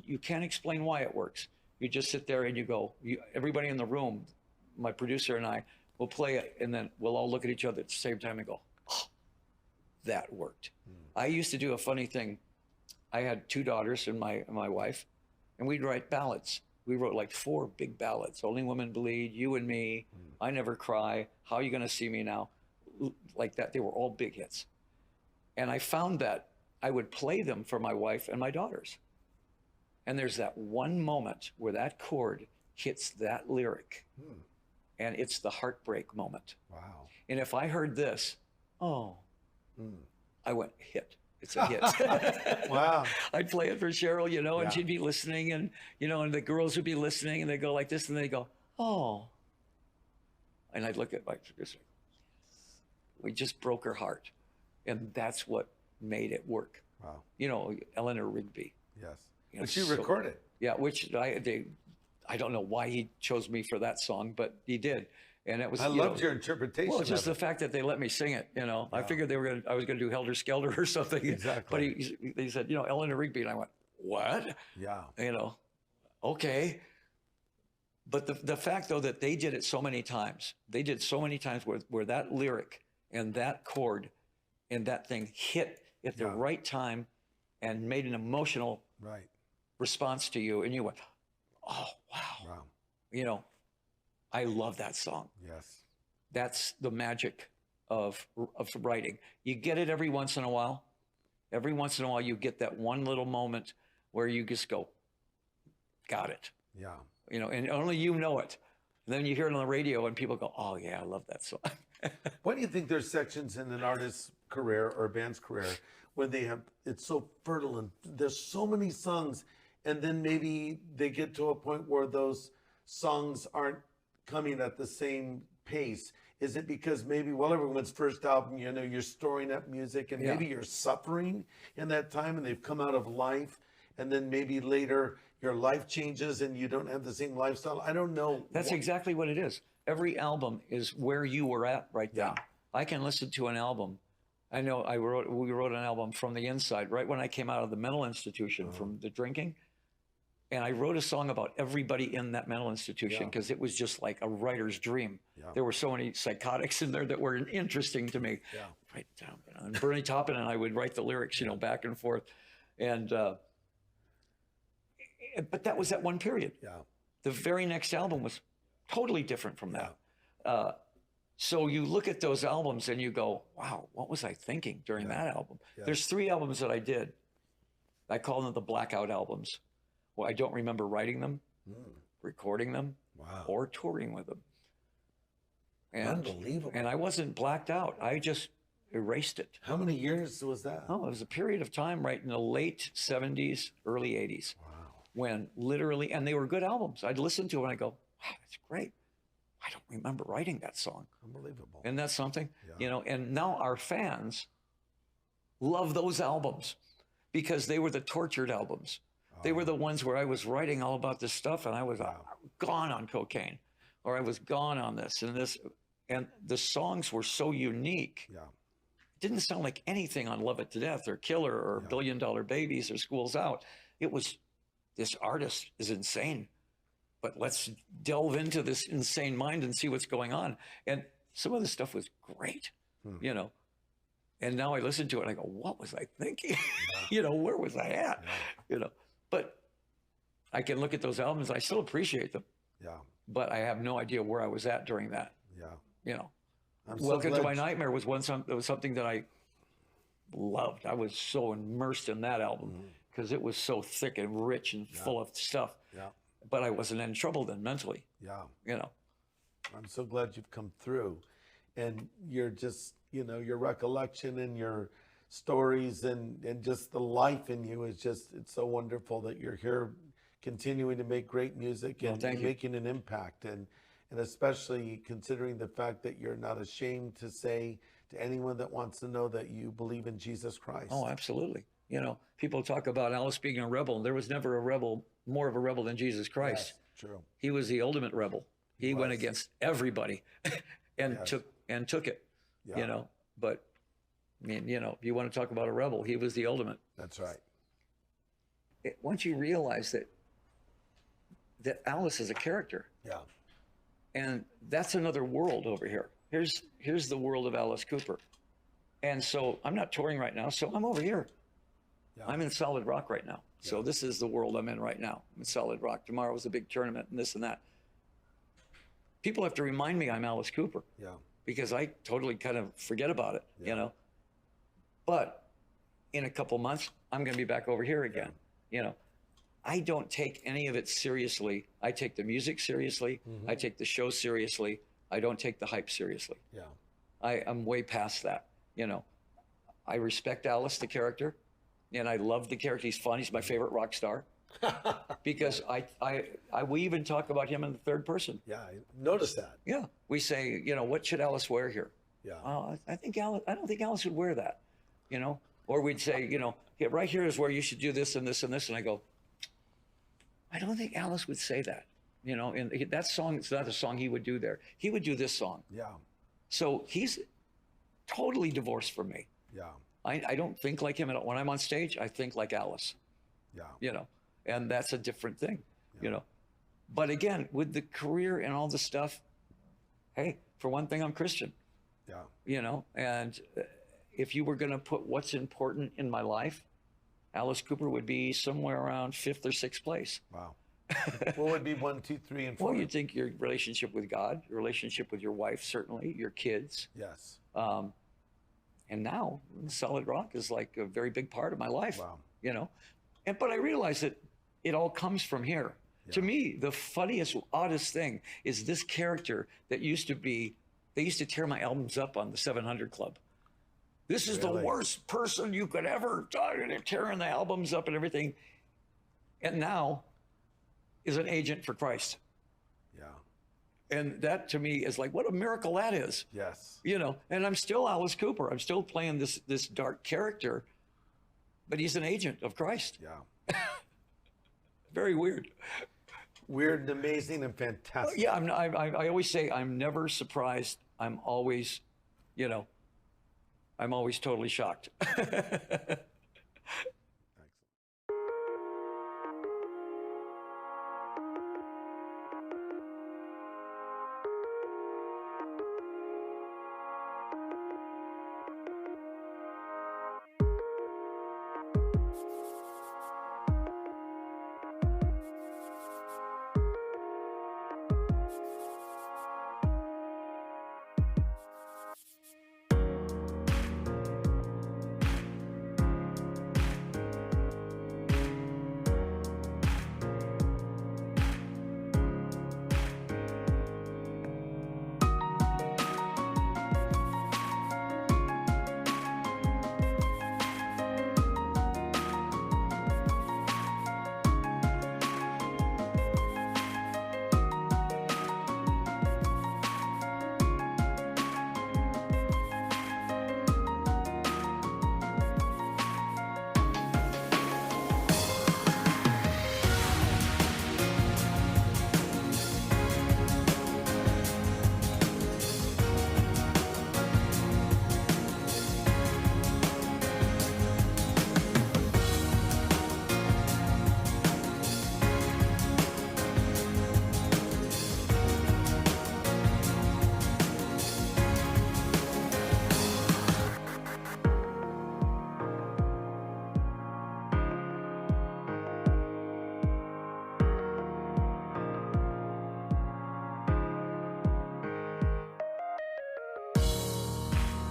you can't explain why it works. You just sit there and you go, everybody in the room, my producer and I, will play it, and then we'll all look at each other at the same time and go, oh, that worked. I used to do a funny thing. I had 2 daughters and my wife, and we'd write ballads. We wrote like 4 big ballads: Only Women Bleed, You and Me, I Never Cry, How You Gonna See Me Now, like that. They were all big hits. And I found that I would play them for my wife and my daughters. And there's that one moment where that chord hits that lyric, and it's the heartbreak moment. Wow. And if I heard this, oh, I went, hit. It's a hit. Wow. I'd play it for Cheryl, you know, and she'd be listening, and, you know, and the girls would be listening, and they go like this, and they go, oh. And I'd look at my producer. We just broke her heart. And that's what made it work. Wow. You know, Eleanor Rigby. Yes. You know, Which you so- recorded. Yeah, which I don't know why he chose me for that song, but he did. And it was, I you loved know, your interpretation. well, just of the it. fact that they let me sing it, you know. I figured I was going to do Helter Skelter or something. Exactly. But he said, you know, Eleanor Rigby. And I went, what? Yeah. You know, okay. But the fact, though, that they did it so many times, where that lyric and that chord and that thing hit at the right time and made an emotional response to you. And you went, oh, wow. Wow. You know, I love that song. Yes. That's the magic of writing. You get it every once in a while. Every once in a while, you get that one little moment where you just go, got it. Yeah. You know, and only you know it. And then you hear it on the radio and people go, oh, yeah, I love that song. Why do you think there's sections in an artist's career or a band's career when they have, it's so fertile and there's so many songs, and then maybe they get to a point where those songs aren't coming at the same pace? Is it because maybe, well, everyone's first album, you know, you're storing up music and maybe you're suffering in that time and they've come out of life, and then maybe later your life changes and you don't have the same lifestyle? I don't know. That's exactly what it is. Every album is where you were at right then. I can listen to an album. I know we wrote an album from the inside right when I came out of the mental institution from the drinking. And I wrote a song about everybody in that mental institution because it was just like a writer's dream. There were so many psychotics in there that were interesting to me. Write it down. You know? And Bernie Taupin and I would write the lyrics, you know, back and forth. And but that was that one period. The very next album was totally different from that. So you look at those albums and you go, wow, what was I thinking during that album? There's 3 albums that I did. I call them the blackout albums. Well, I don't remember writing them, recording them, or touring with them. And, Unbelievable. And I wasn't blacked out. I just erased it. How many years was that? Oh, it was a period of time right in the late 70s, early 80s. When literally, and they were good albums. I'd listen to it and I go, wow, that's great. I don't remember writing that song. Unbelievable. Isn't that something? You know, and now our fans love those albums because they were the tortured albums. They were the ones where I was writing all about this stuff and I was gone on cocaine, or I was gone on this and this. And the songs were so unique. It didn't sound like anything on Love It to Death or Killer or $1 Billion Babies or School's Out. It was, this artist is insane, but let's delve into this insane mind and see what's going on. And some of the stuff was great, you know. And now I listen to it and I go, what was I thinking? You know, where was I at? You know, but I can look at those albums. I still appreciate them. But I have no idea where I was at during that. You know, Welcome to My Nightmare was something that I loved. I was so immersed in that album because it was so thick and rich and full of stuff. But I wasn't in trouble then mentally. You know. I'm so glad you've come through, and you're just, you know, your recollection and your stories and just the life in you is just, it's so wonderful that you're here continuing to make great music and making an impact, and especially considering the fact that you're not ashamed to say to anyone that wants to know that you believe in Jesus Christ. Oh, absolutely. You know, people talk about Alice being a rebel. There was never a rebel, more of a rebel than Jesus Christ. True. He was the ultimate rebel. He went against everybody and took it, you know. But I mean, you know, if you want to talk about a rebel, he was the ultimate. That's right. Once you realize that Alice is a character. And that's another world over here. Here's the world of Alice Cooper. And so I'm not touring right now, so I'm over here. I'm in Solid Rock right now. So this is the world I'm in right now. I'm in Solid Rock. Tomorrow is a big tournament and this and that. People have to remind me I'm Alice Cooper. Because I totally kind of forget about it, you know. But in a couple months, I'm going to be back over here again. You know, I don't take any of it seriously. I take the music seriously. I take the show seriously. I don't take the hype seriously. Yeah. I'm way past that. You know, I respect Alice, the character, and I love the character. He's fun. He's my favorite rock star. Because we even talk about him in the third person. Yeah, I noticed that. Yeah, we say, you know, what should Alice wear here? Yeah. I don't think Alice would wear that, you know. Or we'd say, you know, yeah, right here is where you should do this and this and this, and I go, I don't think Alice would say that, you know. And that song is not a song he would do there. He would do this song. Yeah. So he's totally divorced from me. Yeah. I don't think like him when I'm on stage. I think like Alice. Yeah. You know. And that's a different thing, you know. But again, with the career and all the stuff, hey, for one thing, I'm Christian. Yeah. You know, and if you were going to put what's important in my life, Alice Cooper would be somewhere around 5th or 6th place. Wow. What would be 1, 2, 3, and 4? Well, you'd think your relationship with God, your relationship with your wife, certainly, your kids. Yes. And now, solid rock is like a very big part of my life. Wow. You know, but I realize that it all comes from here. Yeah. To me, the funniest, oddest thing is this character that used to be, they used to tear my albums up on the 700 Club. This is the worst person you could ever, they're tearing the albums up and everything. And now is an agent for Christ. Yeah. And that to me is like, what a miracle that is. Yes. You know, and I'm still Alice Cooper. I'm still playing this dark character, but he's an agent of Christ. Yeah. Very weird. Weird and amazing and fantastic. Yeah, I always say I'm never surprised. I'm always, you know, I'm always totally shocked.